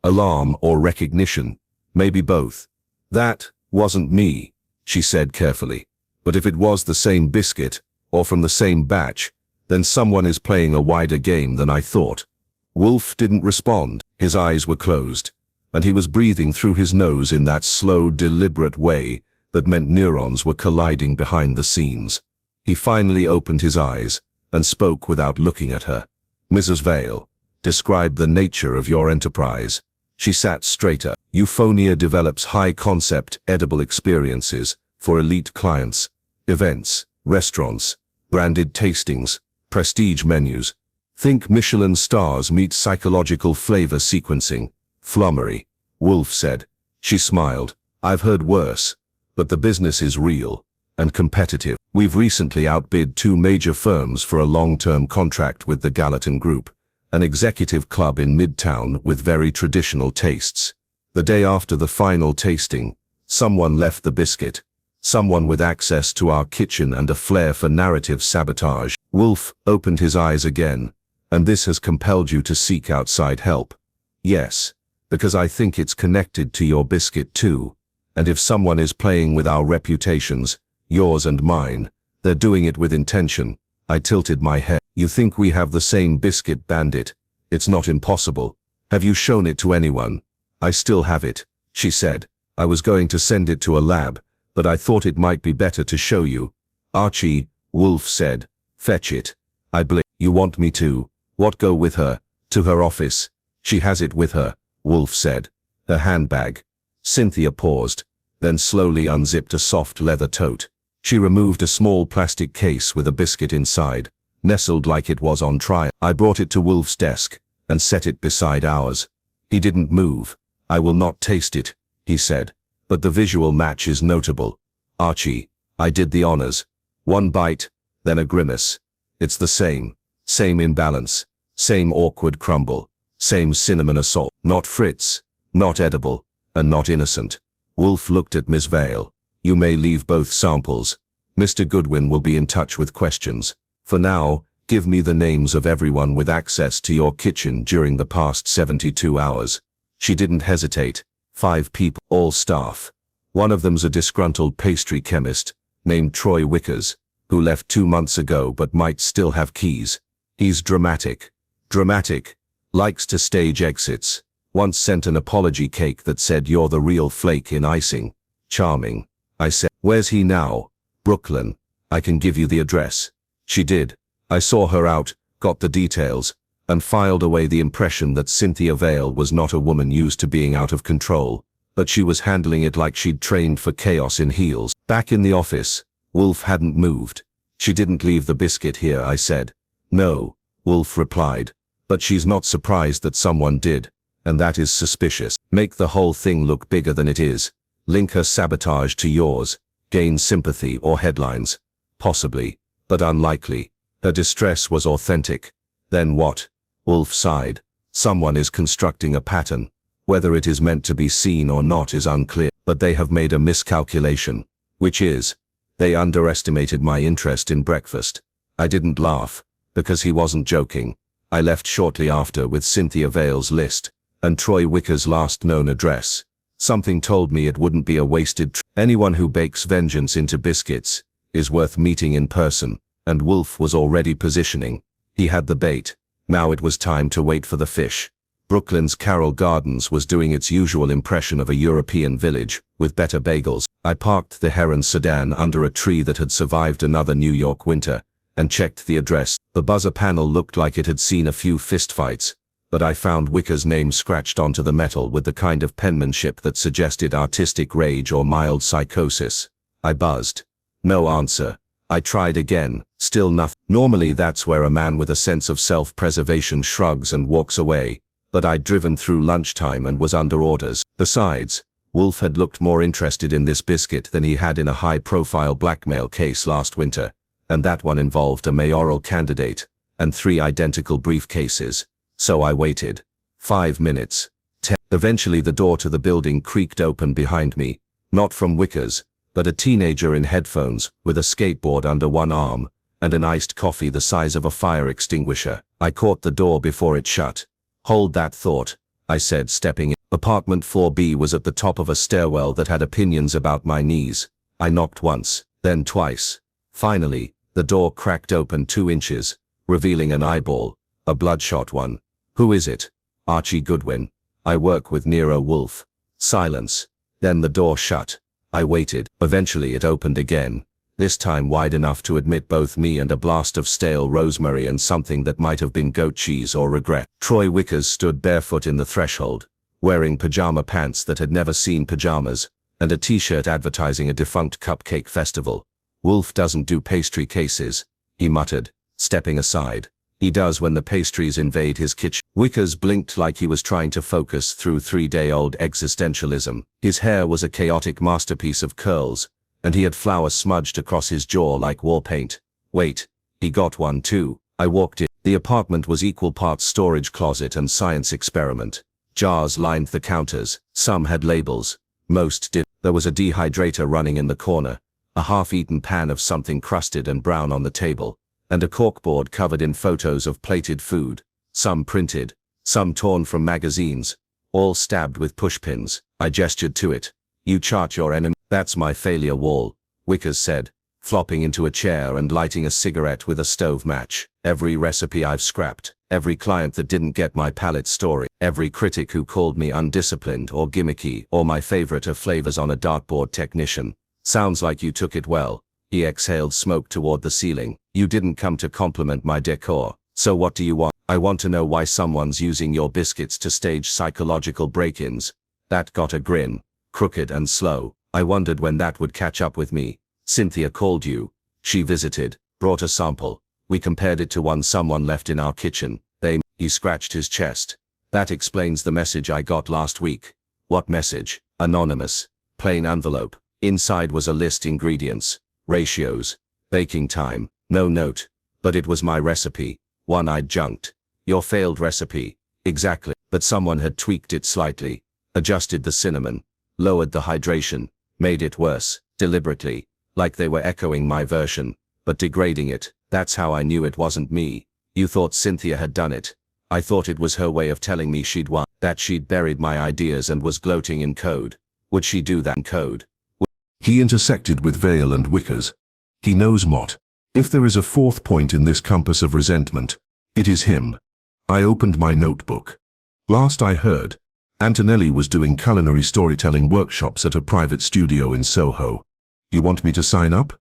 Alarm or recognition. Maybe both. That wasn't me, she said carefully. But if it was the same biscuit, or from the same batch, then someone is playing a wider game than I thought. Wolfe didn't respond. His eyes were closed, and he was breathing through his nose in that slow, deliberate way that meant neurons were colliding behind the scenes. He finally opened his eyes and spoke without looking at her. Mrs. Vale, describe the nature of your enterprise. She sat straighter. Euphonia develops high-concept, edible experiences for elite clients, events, restaurants, branded tastings, prestige menus. Think Michelin stars meet psychological flavor sequencing. Flummery, Wolfe said. She smiled. I've heard worse, but the business is real and competitive. We've recently outbid 2 major firms for a long-term contract with the Gallatin Group, an executive club in Midtown with very traditional tastes. The day after the final tasting, someone left the biscuit. Someone with access to our kitchen and a flair for narrative sabotage. Wolfe opened his eyes again. And this has compelled you to seek outside help. Yes, because I think it's connected to your biscuit too. And if someone is playing with our reputations, yours and mine, they're doing it with intention. I tilted my head. You think we have the same biscuit, bandit? It's not impossible. Have you shown it to anyone? I still have it, she said. I was going to send it to a lab, but I thought it might be better to show you. Archie, Wolfe said. Fetch it. I blinked. You want me to? What, go with her? To her office? She has it with her, Wolfe said. Her handbag. Cynthia paused, then slowly unzipped a soft leather tote. She removed a small plastic case with a biscuit inside, nestled like it was on trial. I brought it to Wolfe's desk and set it beside ours. He didn't move. I will not taste it, he said, but the visual match is notable. Archie, I did the honors. One bite, then a grimace. It's the same. Same imbalance. Same awkward crumble. Same cinnamon assault. Not Fritz. Not edible. And not innocent. Wolfe looked at Miss Vale. You may leave both samples. Mr. Goodwin will be in touch with questions. For now, give me the names of everyone with access to your kitchen during the past 72 hours. She didn't hesitate. 5 people, all staff. One of them's a disgruntled pastry chemist, named Troy Wickers, who left 2 months ago but might still have keys. He's dramatic. Dramatic. Likes to stage exits. Once sent an apology cake that said you're the real flake in icing. Charming. I said, where's he now? Brooklyn. I can give you the address. She did. I saw her out, got the details, and filed away the impression that Cynthia Vale was not a woman used to being out of control, but she was handling it like she'd trained for chaos in heels. Back in the office, Wolfe hadn't moved. She didn't leave the biscuit here, I said. No, Wolfe replied, but she's not surprised that someone did, and that is suspicious. Make the whole thing look bigger than it is. Link her sabotage to yours, gain sympathy or headlines. Possibly, but unlikely. Her distress was authentic. Then what? Wolfe sighed. Someone is constructing a pattern. Whether it is meant to be seen or not is unclear, but they have made a miscalculation, which is, they underestimated my interest in breakfast. I didn't laugh, because he wasn't joking. I left shortly after with Cynthia Vale's list, and Troy Wicker's last known address. Something told me it wouldn't be a wasted trip. Anyone who bakes vengeance into biscuits is worth meeting in person, and Wolfe was already positioning. He had the bait. Now it was time to wait for the fish. Brooklyn's Carroll Gardens was doing its usual impression of a European village, with better bagels. I parked the Heron sedan under a tree that had survived another New York winter, and checked the address. The buzzer panel looked like it had seen a few fistfights, but I found Wicker's name scratched onto the metal with the kind of penmanship that suggested artistic rage or mild psychosis. I buzzed. No answer. I tried again, still nothing. Normally that's where a man with a sense of self-preservation shrugs and walks away, but I'd driven through lunchtime and was under orders. Besides, Wolfe had looked more interested in this biscuit than he had in a high-profile blackmail case last winter, and that one involved a mayoral candidate and 3 identical briefcases. So I waited. 5 minutes. 10. Eventually the door to the building creaked open behind me, not from Wickers, but a teenager in headphones with a skateboard under one arm and an iced coffee the size of a fire extinguisher. I caught the door before it shut. Hold that thought, I said, stepping in. Apartment 4B was at the top of a stairwell that had opinions about my knees. I knocked once, then twice. Finally, the door cracked open 2 inches, revealing an eyeball, a bloodshot one. Who is it? Archie Goodwin. I work with Nero Wolfe. Silence. Then the door shut. I waited. Eventually it opened again, this time wide enough to admit both me and a blast of stale rosemary and something that might have been goat cheese or regret. Troy Wickers stood barefoot in the threshold, wearing pajama pants that had never seen pajamas, and a t-shirt advertising a defunct cupcake festival. Wolfe doesn't do pastry cases, he muttered, stepping aside. He does when the pastries invade his kitchen. Wickers blinked like he was trying to focus through 3-day-old existentialism. His hair was a chaotic masterpiece of curls, and he had flour smudged across his jaw like wall paint. Wait, he got one too. I walked in. The apartment was equal parts storage closet and science experiment. Jars lined the counters. Some had labels. Most did. There was a dehydrator running in the corner, a half-eaten pan of something crusted and brown on the table, and a corkboard covered in photos of plated food, some printed, some torn from magazines, all stabbed with pushpins. I gestured to it. You chart your enemy. That's my failure wall, Wickers said, flopping into a chair and lighting a cigarette with a stove match. Every recipe I've scrapped, every client that didn't get my palate story, every critic who called me undisciplined or gimmicky, or my favorite of flavors on a dartboard technician. Sounds like you took it well. He exhaled smoke toward the ceiling. You didn't come to compliment my decor. So what do you want? I want to know why someone's using your biscuits to stage psychological break-ins. That got a grin, crooked and slow. I wondered when that would catch up with me. Cynthia called you. She visited, brought a sample. We compared it to one someone left in our kitchen. He scratched his chest. That explains the message I got last week. What message? Anonymous. Plain envelope. Inside was a list: ingredients, ratios, baking time, no note. But it was my recipe, one I'd junked. Your failed recipe. Exactly. But someone had tweaked it slightly, adjusted the cinnamon, lowered the hydration, made it worse, deliberately, like they were echoing my version, but degrading it. That's how I knew it wasn't me. You thought Cynthia had done it. I thought it was her way of telling me she'd won, that she'd buried my ideas and was gloating in code. Would she do that in code? He intersected with Vale and Wickers. He knows Mott. If there is a 4th point in this compass of resentment, it is him. I opened my notebook. Last I heard, Antonelli was doing culinary storytelling workshops at a private studio in Soho. You want me to sign up?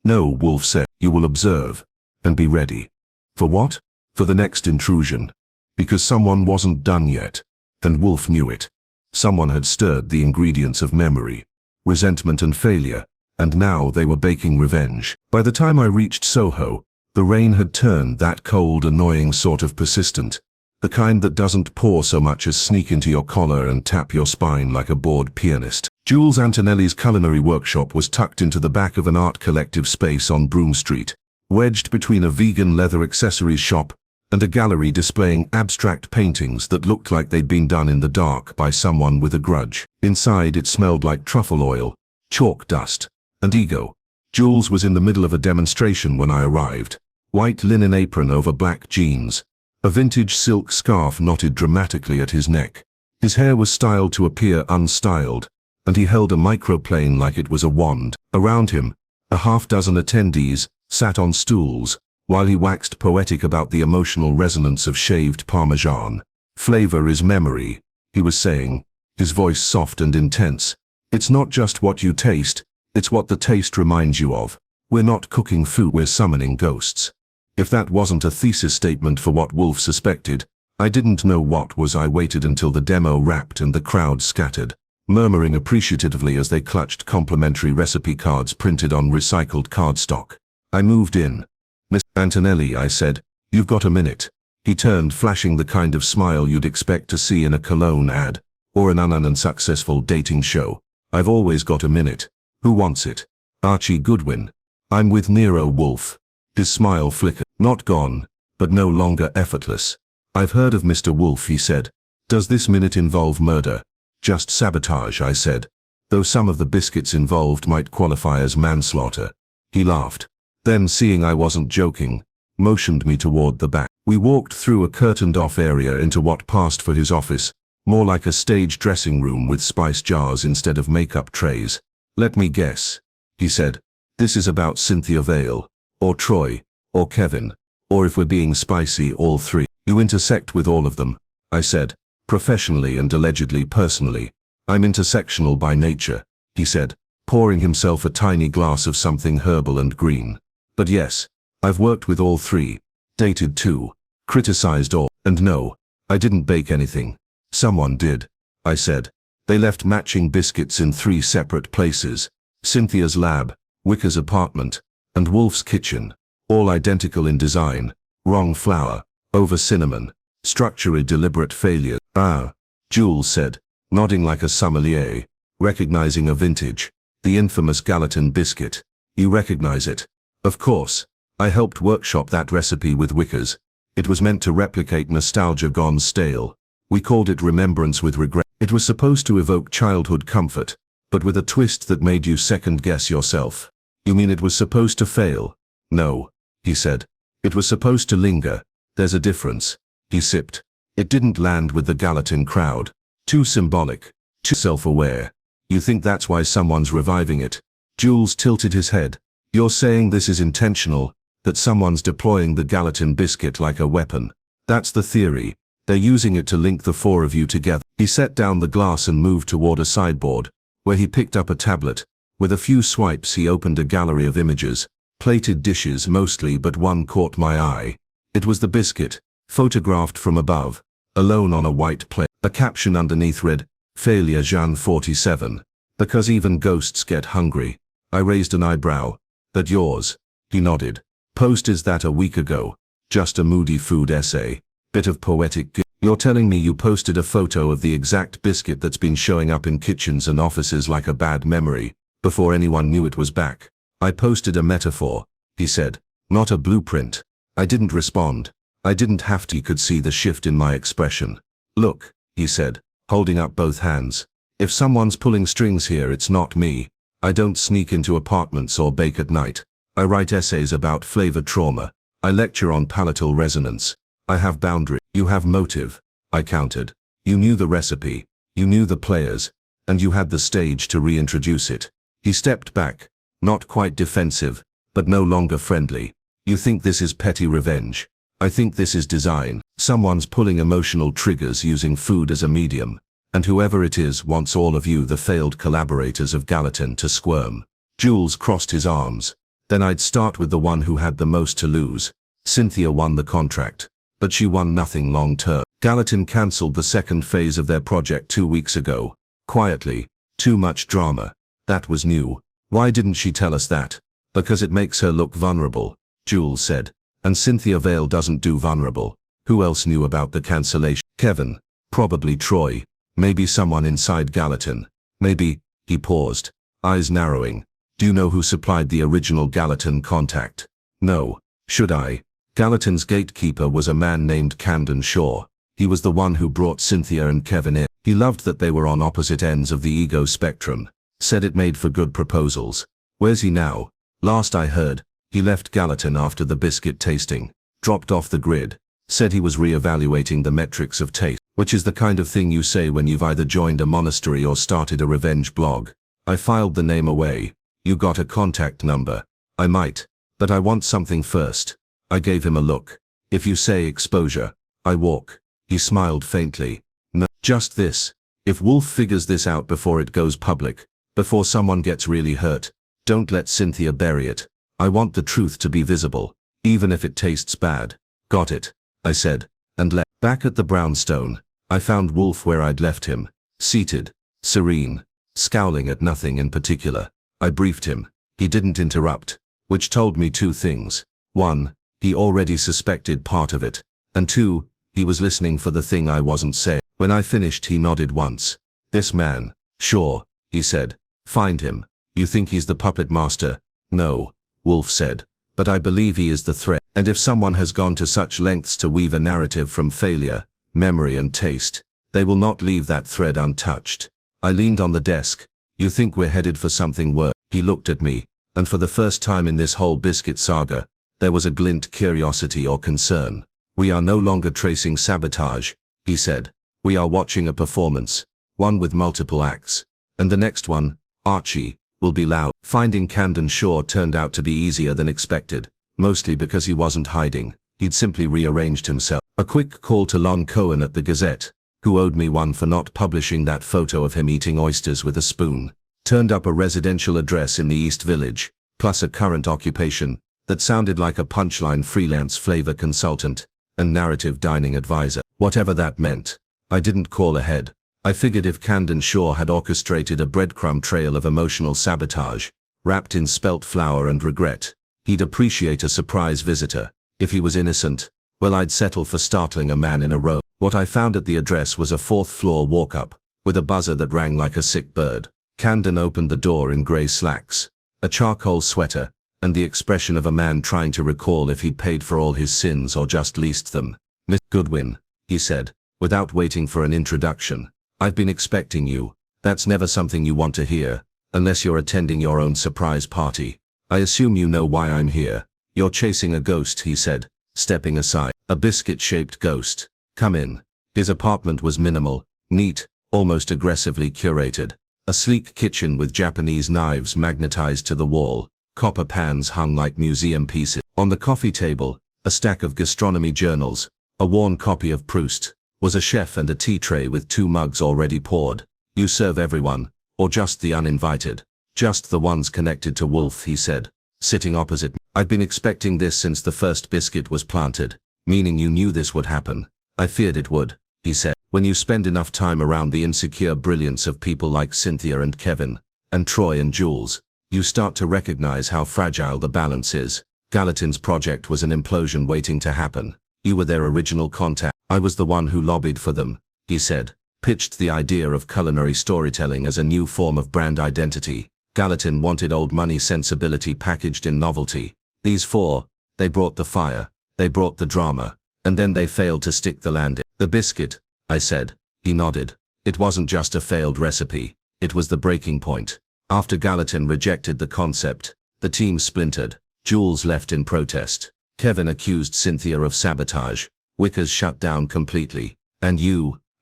No, Wolfe said. You will observe and be ready. For what? For the next intrusion. Because someone wasn't done yet, and Wolfe knew it. Someone had stirred the ingredients of memory, resentment and failure, and now they were baking revenge. By the time I reached Soho, the rain had turned that cold, annoying sort of persistent, the kind that doesn't pour so much as sneak into your collar and tap your spine like a bored pianist. Jules Antonelli's culinary workshop was tucked into the back of an art collective space on Broome Street, wedged between a vegan leather accessories shop and a gallery displaying abstract paintings that looked like they'd been done in the dark by someone with a grudge. Inside it smelled like truffle oil, chalk dust, and ego. Jules was in the middle of a demonstration when I arrived. White linen apron over black jeans, a vintage silk scarf knotted dramatically at his neck. His hair was styled to appear unstyled, and he held a microplane like it was a wand. Around him, a half-dozen attendees sat on stools, while he waxed poetic about the emotional resonance of shaved Parmesan. Flavor is memory, he was saying, his voice soft and intense. It's not just what you taste, it's what the taste reminds you of. We're not cooking food, we're summoning ghosts. If that wasn't a thesis statement for what Wolfe suspected, I didn't know what was. I waited until the demo wrapped and the crowd scattered, murmuring appreciatively as they clutched complimentary recipe cards printed on recycled cardstock. I moved in. Mr. Antonelli, I said, you've got a minute. He turned, flashing the kind of smile you'd expect to see in a cologne ad, or an unsuccessful dating show. I've always got a minute. Who wants it? Archie Goodwin. I'm with Nero Wolfe. His smile flickered. Not gone, but no longer effortless. I've heard of Mr. Wolfe, he said. Does this minute involve murder? Just sabotage, I said. Though some of the biscuits involved might qualify as manslaughter. He laughed. Then, seeing I wasn't joking, motioned me toward the back. We walked through a curtained-off area into what passed for his office, more like a stage dressing room with spice jars instead of makeup trays. Let me guess, he said. This is about Cynthia Vale, or Troy, or Kevin, or if we're being spicy, all three. You intersect with all of them, I said, professionally and allegedly personally. I'm intersectional by nature, he said, pouring himself a tiny glass of something herbal and green. But yes, I've worked with all three, dated too, criticized all, and no, I didn't bake anything. Someone did, I said. They left matching biscuits in 3 separate places: Cynthia's lab, Wicker's apartment, and Wolfe's kitchen, all identical in design, wrong flour, over cinnamon, structure a deliberate failure. Ah, Jules said, nodding like a sommelier, recognizing a vintage, the infamous Gallatin biscuit. You recognize it? Of course. I helped workshop that recipe with Wicker's. It was meant to replicate nostalgia gone stale. We called it Remembrance with Regret. It was supposed to evoke childhood comfort, but with a twist that made you second-guess yourself. You mean it was supposed to fail? No, he said. It was supposed to linger. There's a difference. He sipped. It didn't land with the Gallatin crowd. Too symbolic. Too self-aware. You think that's why someone's reviving it? Jules tilted his head. You're saying this is intentional, that someone's deploying the Gallatin biscuit like a weapon. That's the theory. They're using it to link the 4 of you together. He set down the glass and moved toward a sideboard, where he picked up a tablet. With a few swipes he opened a gallery of images, plated dishes mostly, but one caught my eye. It was the biscuit, photographed from above, alone on a white plate. A caption underneath read, "Failure Jean 47. Because even ghosts get hungry." I raised an eyebrow. That yours? He nodded. Post is that a week ago. Just a moody food essay. Bit of poetic. You're telling me you posted a photo of the exact biscuit that's been showing up in kitchens and offices like a bad memory, before anyone knew it was back? I posted a metaphor, he said, not a blueprint. I didn't respond. I didn't have to. He could see the shift in my expression. Look, he said, holding up both hands. If someone's pulling strings here, it's not me. I don't sneak into apartments or bake at night. I write essays about flavor trauma. I lecture on palatal resonance. I have boundary. You have motive, I countered. You knew the recipe. You knew the players. And you had the stage to reintroduce it. He stepped back, not quite defensive, but no longer friendly. You think this is petty revenge? I think this is design. Someone's pulling emotional triggers using food as a medium. And whoever it is wants all of you, the failed collaborators of Gallatin, to squirm. Jules crossed his arms. Then I'd start with the one who had the most to lose. Cynthia won the contract, but she won nothing long term. Gallatin cancelled the second phase of their project 2 weeks ago. Quietly. Too much drama. That was new. Why didn't she tell us that? Because it makes her look vulnerable, Jules said. And Cynthia Vale doesn't do vulnerable. Who else knew about the cancellation? Kevin. Probably Troy. Maybe someone inside Gallatin. Maybe. He paused, eyes narrowing. Do you know who supplied the original Gallatin contact? No. Should I? Gallatin's gatekeeper was a man named Camden Shaw. He was the one who brought Cynthia and Kevin in. He loved that they were on opposite ends of the ego spectrum. Said it made for good proposals. Where's he now? Last I heard, he left Gallatin after the biscuit tasting. Dropped off the grid. Said he was re-evaluating the metrics of taste. Which is the kind of thing you say when you've either joined a monastery or started a revenge blog. I filed the name away. You got a contact number? I might. But I want something first. I gave him a look. If you say exposure, I walk. He smiled faintly. No, just this. If Wolfe figures this out before it goes public, before someone gets really hurt, don't let Cynthia bury it. I want the truth to be visible, even if it tastes bad. Got it, I said, and left. Back at the brownstone, I found Wolfe where I'd left him, seated, serene, scowling at nothing in particular. I briefed him. He didn't interrupt, which told me 2 things. 1, he already suspected part of it, and 2, he was listening for the thing I wasn't saying. When I finished, he nodded once. This man, sure, he said. Find him. You think he's the puppet master? No, Wolfe said. but I believe he is the threat. And if someone has gone to such lengths to weave a narrative from failure, memory and taste, they will not leave that thread untouched. I leaned on the desk. You think we're headed for something worse? He looked at me, and for the first time in this whole biscuit saga, there was a glint curiosity or concern. We are no longer tracing sabotage, he said. We are watching a performance, one with multiple acts. And the next one, Archie, will be loud. Finding Camden Shaw turned out to be easier than expected, mostly because he wasn't hiding. He'd simply rearranged himself. A quick call to Lon Cohen at the Gazette, who owed me one for not publishing that photo of him eating oysters with a spoon. Turned up a residential address in the East Village, plus a current occupation that sounded like a punchline freelance flavor consultant and narrative dining advisor. Whatever that meant. I didn't call ahead. I figured if Camden Shaw had orchestrated a breadcrumb trail of emotional sabotage, wrapped in spelt flour and regret, he'd appreciate a surprise visitor. If he was innocent, well, I'd settle for startling a man in a row. What I found at the address was a fourth-floor walk-up, with a buzzer that rang like a sick bird. Camden opened the door in grey slacks, a charcoal sweater, and the expression of a man trying to recall if he'd paid for all his sins or just leased them. "Miss Goodwin," he said, without waiting for an introduction. "I've been expecting you. That's never something you want to hear, unless you're attending your own surprise party. I assume you know why I'm here. You're chasing a ghost," he said, stepping aside. "A biscuit-shaped ghost. Come in." His apartment was minimal, neat, almost aggressively curated. A sleek kitchen with Japanese knives magnetized to the wall, copper pans hung like museum pieces. On the coffee table, a stack of gastronomy journals, a worn copy of Proust, was a chef and a tea tray with 2 mugs already poured. "You serve everyone, or just the uninvited?" "Just the ones connected to Wolfe," he said, sitting opposite me. "I'd been expecting this since the first biscuit was planted." "Meaning you knew this would happen?" "I feared it would," he said. "When you spend enough time around the insecure brilliance of people like Cynthia and Kevin, and Troy and Jules, you start to recognize how fragile the balance is. Gallatin's project was an implosion waiting to happen. You were their original contact. I was the one who lobbied for them," he said, pitched the idea of culinary storytelling as a new form of brand identity. Gallatin wanted old money sensibility packaged in novelty. These 4, they brought the fire, they brought the drama, and then they failed to stick the landing. "The biscuit," I said. He nodded. "It wasn't just a failed recipe, it was the breaking point. After Gallatin rejected the concept, the team splintered. Jules left in protest. Kevin accused Cynthia of sabotage. Wickers shut down completely. And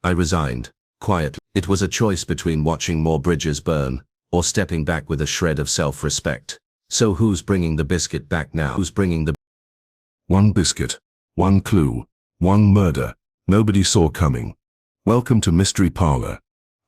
I resigned, quietly. It was a choice between watching more bridges burn, or stepping back with a shred of self-respect. So who's bringing the biscuit back now? Who's bringing the... One biscuit, one clue, one murder, nobody saw coming. Welcome to Mystery Parlor.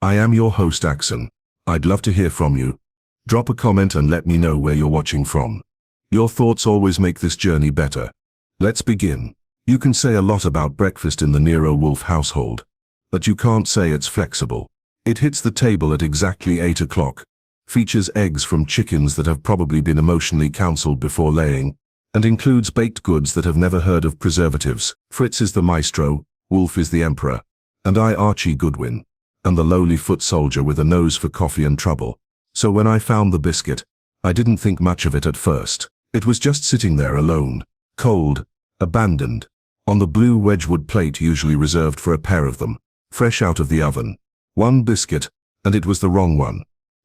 I am your host Axon. I'd love to hear from you. Drop a comment and let me know where you're watching from. Your thoughts always make this journey better. Let's begin. You can say a lot about breakfast in the Nero Wolfe household, but you can't say it's flexible. It hits the table at exactly 8 o'clock, features eggs from chickens that have probably been emotionally counseled before laying, and includes baked goods that have never heard of preservatives. Fritz is the maestro, Wolfe is the emperor, and I Archie Goodwin, and the lowly foot soldier with a nose for coffee and trouble. So when I found the biscuit, I didn't think much of it at first. It was just sitting there alone, cold, abandoned, on the blue Wedgwood plate usually reserved for a pair of them, fresh out of the oven. One biscuit, and it was the wrong one.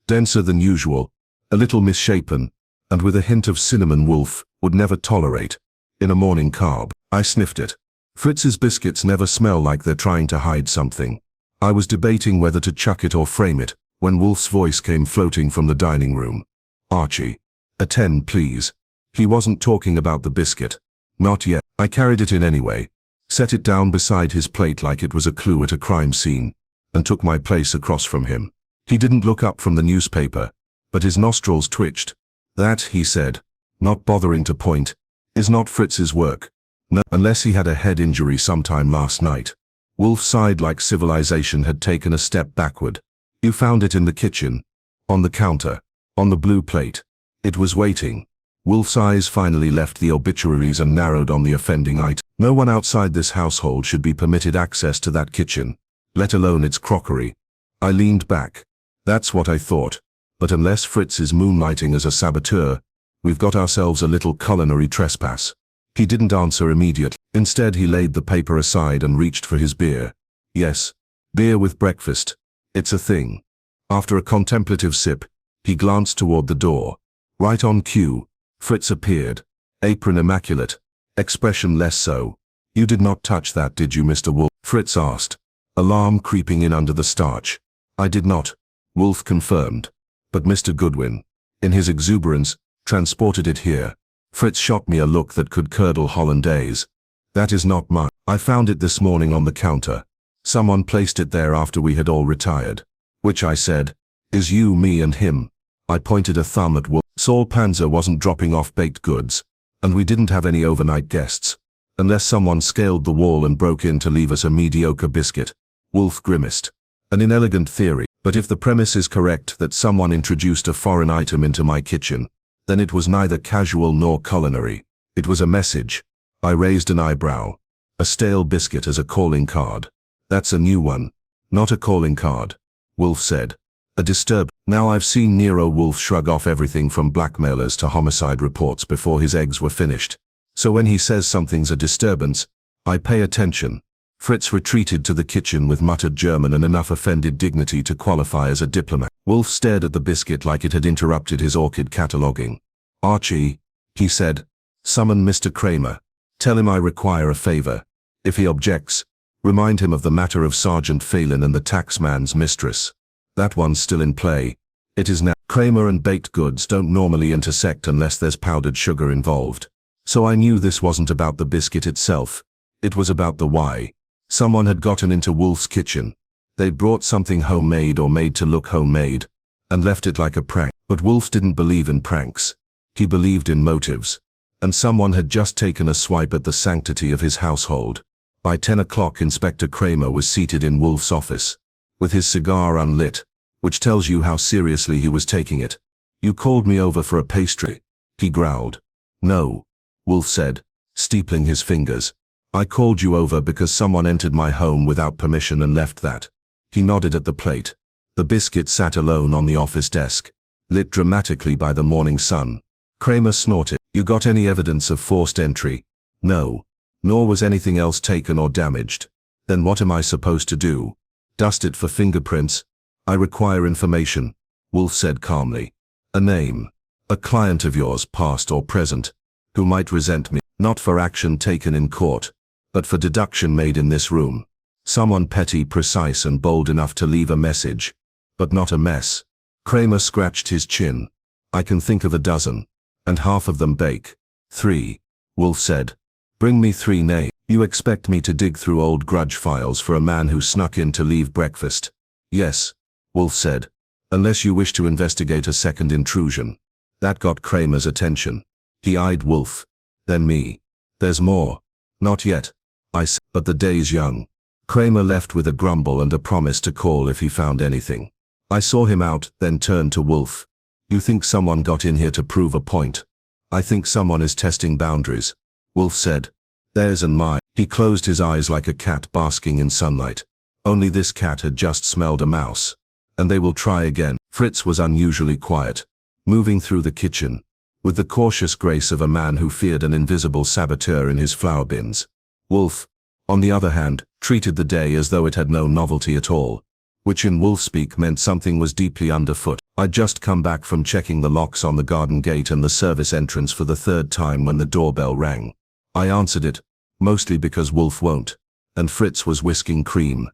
Denser than usual, a little misshapen, and with a hint of cinnamon Wolfe would never tolerate. In a morning carb, I sniffed it. Fritz's biscuits never smell like they're trying to hide something. I was debating whether to chuck it or frame it, when Wolfe's voice came floating from the dining room. "Archie, attend please." He wasn't talking about the biscuit. Not yet. I carried it in anyway, set it down beside his plate like it was a clue at a crime scene, and took my place across from him. He didn't look up from the newspaper, but his nostrils twitched. "That," he said, not bothering to point, "is not Fritz's work. No, unless he had a head injury sometime last night." Wolfe sighed like civilization had taken a step backward. "You found it in the kitchen, on the counter, on the blue plate. It was waiting." Wolfe's eyes finally left the obituaries and narrowed on the offending item. No one outside this household should be permitted access to that kitchen, let alone its crockery. I leaned back. That's what I thought. But unless Fritz is moonlighting as a saboteur, We've got ourselves a little culinary trespass. He didn't answer immediately. Instead, he laid the paper aside and reached for his beer. Yes, beer with breakfast. It's a thing. After a contemplative sip, he glanced toward the door. Right on cue, Fritz appeared. Apron immaculate. Expression less so. You did not touch that, did you, Mr. Wolfe? Fritz asked, alarm creeping in under the starch. I did not, Wolfe confirmed. But Mr. Goodwin, in his exuberance, transported it here. Fritz shot me a look that could curdle hollandaise. That is not mine. I found it this morning on the counter. Someone placed it there after we had all retired. Which, I said, is you, me and him. I pointed a thumb at Wolfe. Saul Panzer wasn't dropping off baked goods, and we didn't have any overnight guests. Unless someone scaled the wall and broke in to leave us a mediocre biscuit. Wolfe grimaced. An inelegant theory, but if the premise is correct that someone introduced a foreign item into my kitchen, then it was neither casual nor culinary. It was a message. I raised an eyebrow. A stale biscuit as a calling card. That's a new one. Not a calling card, Wolfe said. A disturb. Now I've seen Nero Wolfe shrug off everything from blackmailers to homicide reports before his eggs were finished. So when he says something's a disturbance, I pay attention. Fritz retreated to the kitchen with muttered German and enough offended dignity to qualify as a diplomat. Wolfe stared at the biscuit like it had interrupted his orchid cataloguing. Archie, he said, summon Mr. Kramer. Tell him I require a favor. If he objects, remind him of the matter of Sergeant Phelan and the taxman's mistress. That one's still in play. It is now. Kramer and baked goods don't normally intersect unless there's powdered sugar involved. So I knew this wasn't about the biscuit itself. It was about the why. Someone had gotten into Wolfe's kitchen. They'd brought something homemade or made to look homemade, and left it like a prank. But Wolfe didn't believe in pranks. He believed in motives. And someone had just taken a swipe at the sanctity of his household. By 10 o'clock, Inspector Kramer was seated in Wolfe's office, with his cigar unlit, which tells you how seriously he was taking it. You called me over for a pastry, he growled. No, Wolfe said, steepling his fingers. I called you over because someone entered my home without permission and left that. He nodded at the plate. The biscuit sat alone on the office desk, lit dramatically by the morning sun. Kramer snorted. You got any evidence of forced entry? No. Nor was anything else taken or damaged. Then what am I supposed to do? Dust it for fingerprints? I require information, Wolfe said calmly. A name. A client of yours, past or present, who might resent me, not for action taken in court, but for deduction made in this room. Someone petty, precise and bold enough to leave a message, but not a mess. Kramer scratched his chin. I can think of a dozen, and half of them bake. 3, Wolfe said. Bring me 3 names. You expect me to dig through old grudge files for a man who snuck in to leave breakfast? Yes, Wolfe said, unless you wish to investigate a second intrusion. That got Kramer's attention. He eyed Wolfe, then me. There's more. Not yet, I said, but the day's young. Kramer left with a grumble and a promise to call if he found anything. I saw him out, then turned to Wolfe. You think someone got in here to prove a point? I think someone is testing boundaries, Wolfe said. Theirs and mine. He closed his eyes like a cat basking in sunlight. Only this cat had just smelled a mouse. And they will try again. Fritz was unusually quiet, moving through the kitchen, with the cautious grace of a man who feared an invisible saboteur in his flour bins. Wolfe, on the other hand, treated the day as though it had no novelty at all, which in Wolfe speak meant something was deeply underfoot. I'd just come back from checking the locks on the garden gate and the service entrance for the 3rd time when the doorbell rang. I answered it, mostly because Wolfe won't, and Fritz was whisking cream.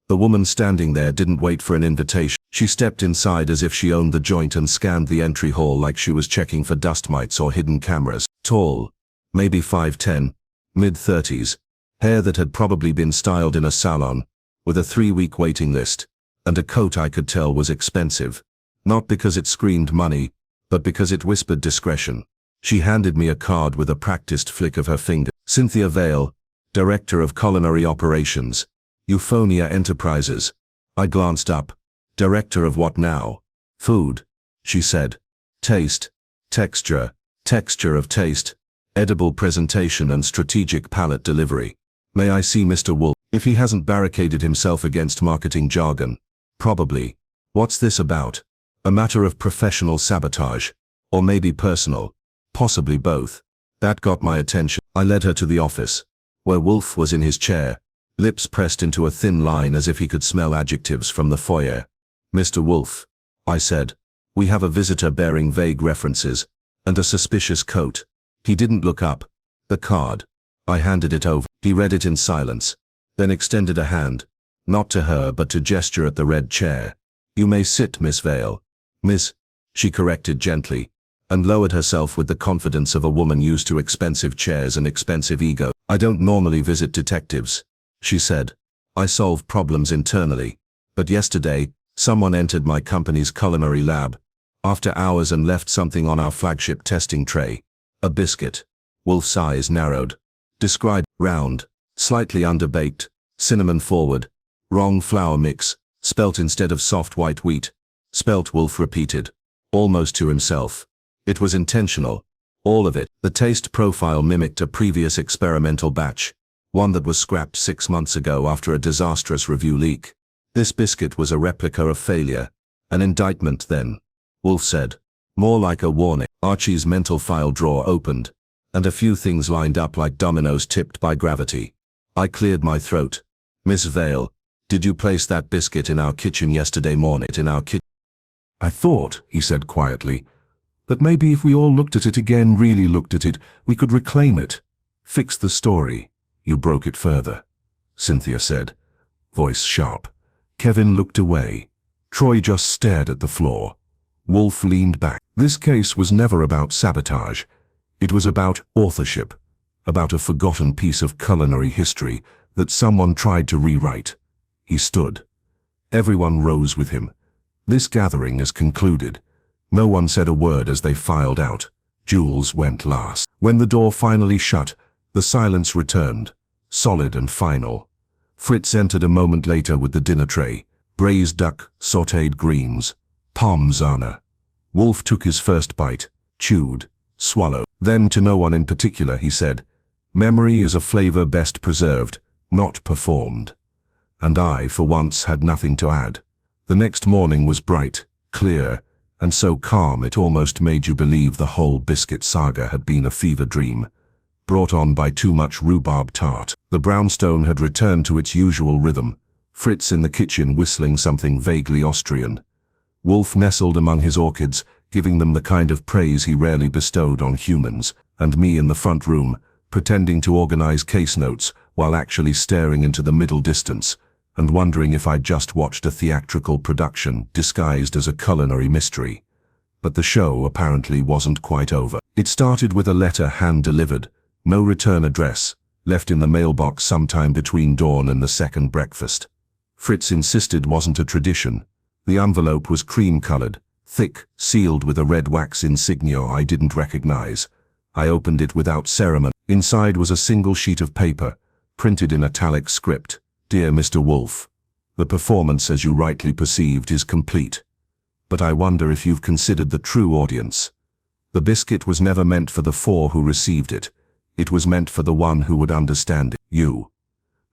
The woman standing there didn't wait for an invitation. She stepped inside as if she owned the joint and scanned the entry hall like she was checking for dust mites or hidden cameras. Tall, maybe 5'10", mid-30s, hair that had probably been styled in a salon, with a 3-week waiting list, and a coat I could tell was expensive. Not because it screamed money, but because it whispered discretion. She handed me a card with a practiced flick of her finger. Cynthia Vale, Director of Culinary Operations, Euphonia Enterprises. I glanced up. Director of what now? Food, she said. Taste, texture, texture of taste, edible presentation and strategic palate delivery. May I see Mr. Wolfe? If he hasn't barricaded himself against marketing jargon. Probably. What's this about? A matter of professional sabotage. Or maybe personal. Possibly both. That got my attention. I led her to the office, where Wolfe was in his chair, lips pressed into a thin line as if he could smell adjectives from the foyer. "Mr. Wolfe," I said, "we have a visitor bearing vague references, and a suspicious coat." He didn't look up. The card. I handed it over. He read it in silence, then extended a hand, not to her but to gesture at the red chair. "You may sit, Miss Vale." "Miss," she corrected gently, and lowered herself with the confidence of a woman used to expensive chairs and expensive ego. "I don't normally visit detectives," she said. "I solve problems internally. But yesterday, someone entered my company's culinary lab, after hours, and left something on our flagship testing tray. A biscuit." Wolfe's eyes narrowed. "Described, round, slightly underbaked, cinnamon forward, wrong flour mix, spelt instead of soft white wheat." "Spelt," Wolfe repeated, almost to himself. It was intentional. All of it. The taste profile mimicked a previous experimental batch, one that was scrapped 6 months ago after a disastrous review leak. This biscuit was a replica of failure. An indictment then, Wolfe said. More like a warning. Archie's mental file drawer opened, and a few things lined up like dominoes tipped by gravity. I cleared my throat. "Miss Vale, did you place that biscuit in our kitchen yesterday morning?" "In our kitchen." "I thought," he said quietly, "that maybe if we all looked at it again, really looked at it, we could reclaim it. Fix the story. You broke it further," Cynthia said, voice sharp. Kevin looked away. Troy just stared at the floor. Wolfe leaned back. This case was never about sabotage. It was about authorship, about a forgotten piece of culinary history that someone tried to rewrite. He stood. Everyone rose with him. This gathering is concluded. No one said a word as they filed out. Jules went last. When the door finally shut, the silence returned, solid and final. Fritz entered a moment later with the dinner tray, braised duck, sautéed greens, parmesan. Wolfe took his first bite, chewed, swallowed. Then, to no one in particular, he said, "Memory is a flavor best preserved, not performed." And I, for once, had nothing to add. The next morning was bright, clear, and so calm it almost made you believe the whole biscuit saga had been a fever dream, brought on by too much rhubarb tart. The brownstone had returned to its usual rhythm, Fritz in the kitchen whistling something vaguely Austrian. Wolfe nestled among his orchids, giving them the kind of praise he rarely bestowed on humans, and me in the front room, pretending to organize case notes while actually staring into the middle distance, and wondering if I'd just watched a theatrical production disguised as a culinary mystery. But the show apparently wasn't quite over. It started with a letter hand-delivered, no return address, left in the mailbox sometime between dawn and the second breakfast. Fritz insisted wasn't a tradition. The envelope was cream-colored, thick, sealed with a red wax insignia I didn't recognize. I opened it without ceremony. Inside was a single sheet of paper, printed in italic script. "Dear Mr. Wolfe, the performance, as you rightly perceived, is complete. But I wonder if you've considered the true audience. The biscuit was never meant for the 4 who received it. It was meant for the one who would understand it, you.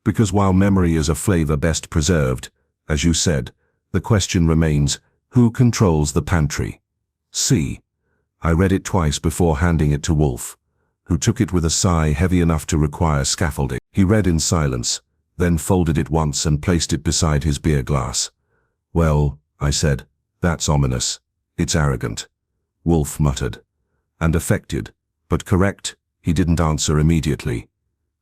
Because while memory is a flavor best preserved, as you said, the question remains, who controls the pantry?" See. I read it twice before handing it to Wolfe, who took it with a sigh heavy enough to require scaffolding. He read in silence, then folded it once and placed it beside his beer glass. "Well," I said, "that's ominous. It's arrogant." Wolfe muttered. "And affected, but correct." He didn't answer immediately.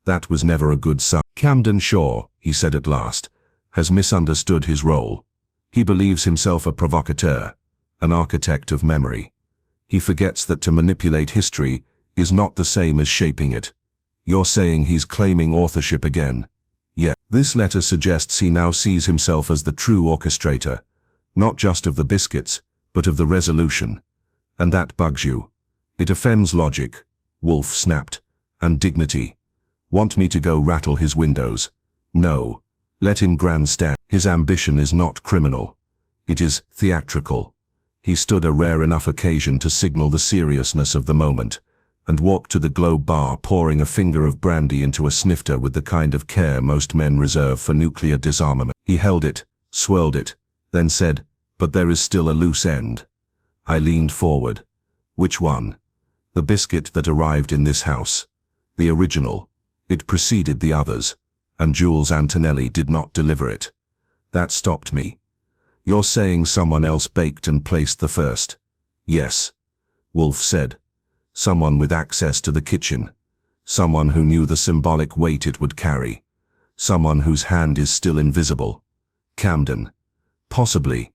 "That was never a good sign." "Camden Shaw," he said at last, "has misunderstood his role. He believes himself a provocateur, an architect of memory. He forgets that to manipulate history is not the same as shaping it. You're saying he's claiming authorship again?" "Yeah." "This letter suggests he now sees himself as the true orchestrator, not just of the biscuits, but of the resolution. And that bugs you. It offends logic," Wolfe snapped, "and dignity. Want me to go rattle his windows? No. Let him grandstand. His ambition is not criminal. It is theatrical." He stood a rare enough occasion to signal the seriousness of the moment, and walked to the Globe bar, pouring a finger of brandy into a snifter with the kind of care most men reserve for nuclear disarmament. He held it, swirled it, then said, "But there is still a loose end." I leaned forward. "Which one?" The biscuit that arrived in this house. The original. It preceded the others, and Jules Antonelli did not deliver it. That stopped me. You're saying someone else baked and placed the first? Yes. Wolfe said. Someone with access to the kitchen. Someone who knew the symbolic weight it would carry. Someone whose hand is still invisible. Camden. Possibly.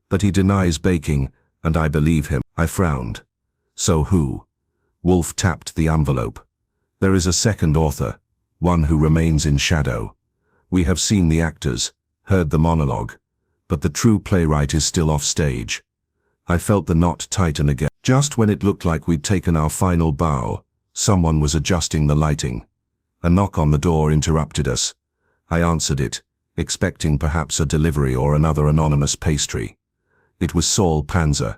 But he denies baking, and I believe him. I frowned. So who? Wolfe tapped the envelope. There is a second author, one who remains in shadow. We have seen the actors, heard the monologue, but the true playwright is still off stage. I felt the knot tighten again. Just when it looked like we'd taken our final bow, someone was adjusting the lighting. A knock on the door interrupted us. I answered it, expecting perhaps a delivery or another anonymous pastry. It was Saul Panzer,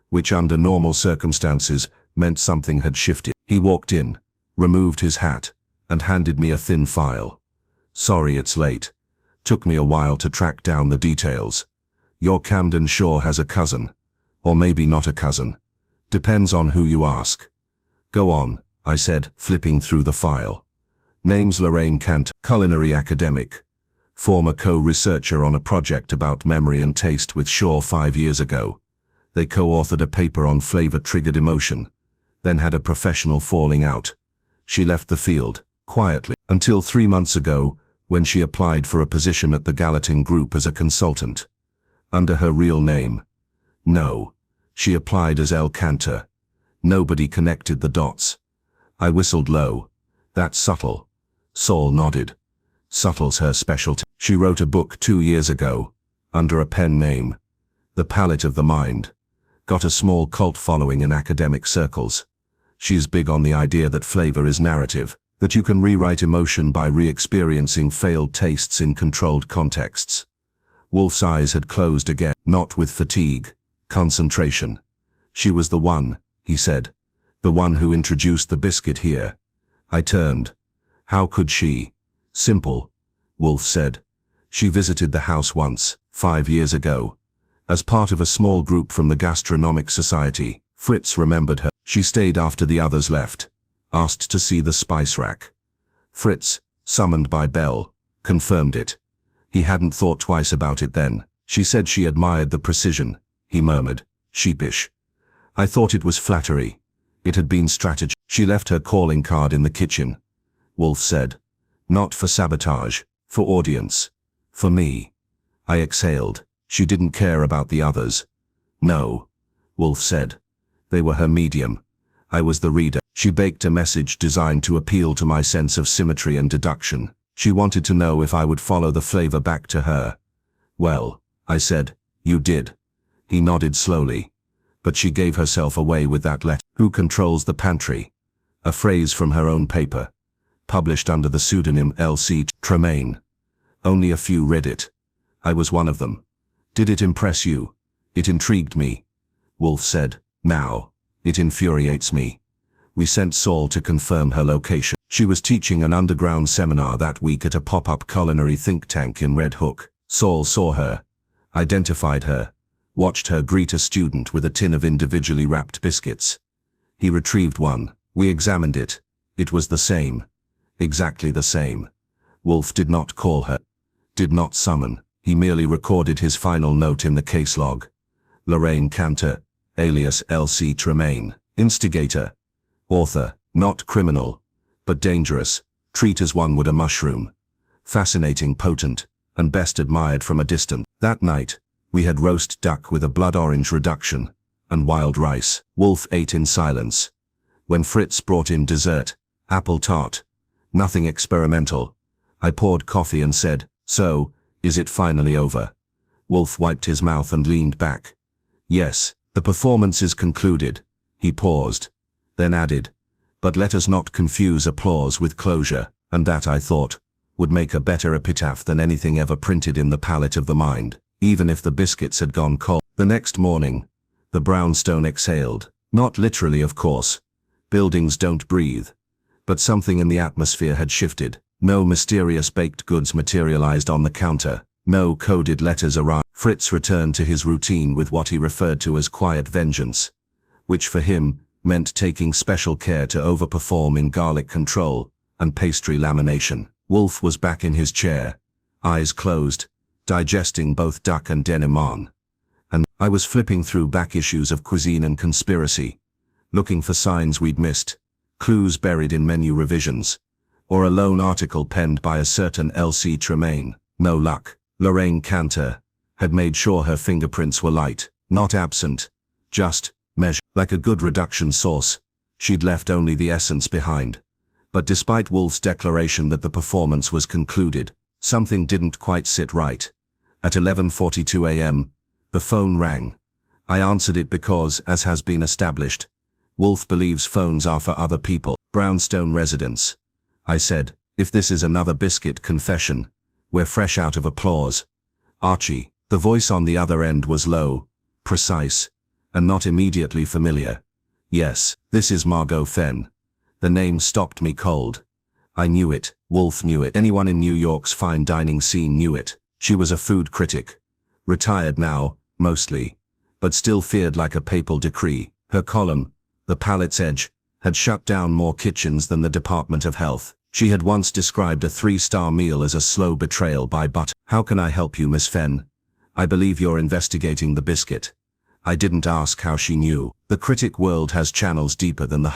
which under normal circumstances meant something had shifted. He walked in, removed his hat, and handed me a thin file. Sorry it's late. Took me a while to track down the details. Your Camden sure has a cousin. Or maybe not a cousin. Depends on who you ask. Go on, I said, flipping through the file. Name's Lorraine Cantor, culinary academic. Former co-researcher on a project about memory and taste with Shaw 5 years ago. They co-authored a paper on flavor-triggered emotion, then had a professional falling out. She left the field, quietly, until 3 months ago, when she applied for a position at the Gallatin Group as a consultant. Under her real name. No, she applied as L. Cantor. Nobody connected the dots. I whistled low. That's subtle. Saul nodded. Subtle's her specialty. She wrote a book 2 years ago, under a pen name. The Palette of the Mind. Got a small cult following in academic circles. She's big on the idea that flavor is narrative, that you can rewrite emotion by re-experiencing failed tastes in controlled contexts. Wolfe's eyes had closed again, not with fatigue, concentration. She was the one, he said. The one who introduced the biscuit here. I turned. How could she? Simple, Wolfe said. She visited the house once, 5 years ago. As part of a small group from the Gastronomic Society, Fritz remembered her. She stayed after the others left. Asked to see the spice rack. Fritz, summoned by Bell, confirmed it. He hadn't thought twice about it then. She said she admired the precision, he murmured, sheepish. I thought it was flattery. It had been strategy. She left her calling card in the kitchen. Wolfe said. Not for sabotage, for audience. For me. I exhaled. She didn't care about the others. No, Wolfe said. They were her medium. I was the reader. She baked a message designed to appeal to my sense of symmetry and deduction. She wanted to know if I would follow the flavor back to her. Well, I said, you did. He nodded slowly. But she gave herself away with that letter. Who controls the pantry? A phrase from her own paper. Published under the pseudonym L.C. Tremaine. Only a few read it. I was one of them. Did it impress you? It intrigued me. Wolfe said. Now, it infuriates me. We sent Saul to confirm her location. She was teaching an underground seminar that week at a pop-up culinary think tank in Red Hook. Saul saw her, identified her, watched her greet a student with a tin of individually wrapped biscuits. He retrieved one. We examined it. It was the same. Exactly the same. Wolfe did not call her. Did not summon. He merely recorded his final note in the case log. Lorraine Cantor, alias L.C. Tremaine. Instigator. Author. Not criminal. But dangerous. Treat as one would a mushroom. Fascinating, potent, and best admired from a distance. That night, we had roast duck with a blood orange reduction, and wild rice. Wolfe ate in silence. When Fritz brought in dessert, apple tart. Nothing experimental. I poured coffee and said, so, is it finally over? Wolfe wiped his mouth and leaned back. Yes, the performance is concluded. He paused, then added, but let us not confuse applause with closure, and that, I thought, would make a better epitaph than anything ever printed in the palette of the mind, even if the biscuits had gone cold. The next morning, the brownstone exhaled, not literally of course. Buildings don't breathe. But something in the atmosphere had shifted. No mysterious baked goods materialized on the counter. No coded letters arrived. Fritz returned to his routine with what he referred to as quiet vengeance, which for him meant taking special care to overperform in garlic control and pastry lamination. Wolfe was back in his chair, eyes closed, digesting both duck and denouement. And I was flipping through back issues of Cuisine and Conspiracy, looking for signs we'd missed, clues buried in menu revisions, or a lone article penned by a certain L.C. Tremaine. No luck. Lorraine Cantor had made sure her fingerprints were light, not absent, just measured. Like a good reduction sauce, she'd left only the essence behind. But despite Wolfe's declaration that the performance was concluded, something didn't quite sit right. At 11:42 a.m., the phone rang. I answered it because, as has been established, Wolfe believes phones are for other people. Brownstone residence. I said, if this is another biscuit confession, we're fresh out of applause. Archie. The voice on the other end was low, precise, and not immediately familiar. Yes, this is Margot Fenn. The name stopped me cold. I knew it. Wolfe knew it. Anyone in New York's fine dining scene knew it. She was a food critic. Retired now, mostly, but still feared like a papal decree. Her column, The Palate's Edge, had shut down more kitchens than the Department of Health. She had once described a 3-star meal as a slow betrayal by butter. How can I help you, Miss Fenn? I believe you're investigating the biscuit. I didn't ask how she knew. The critic world has channels deeper than the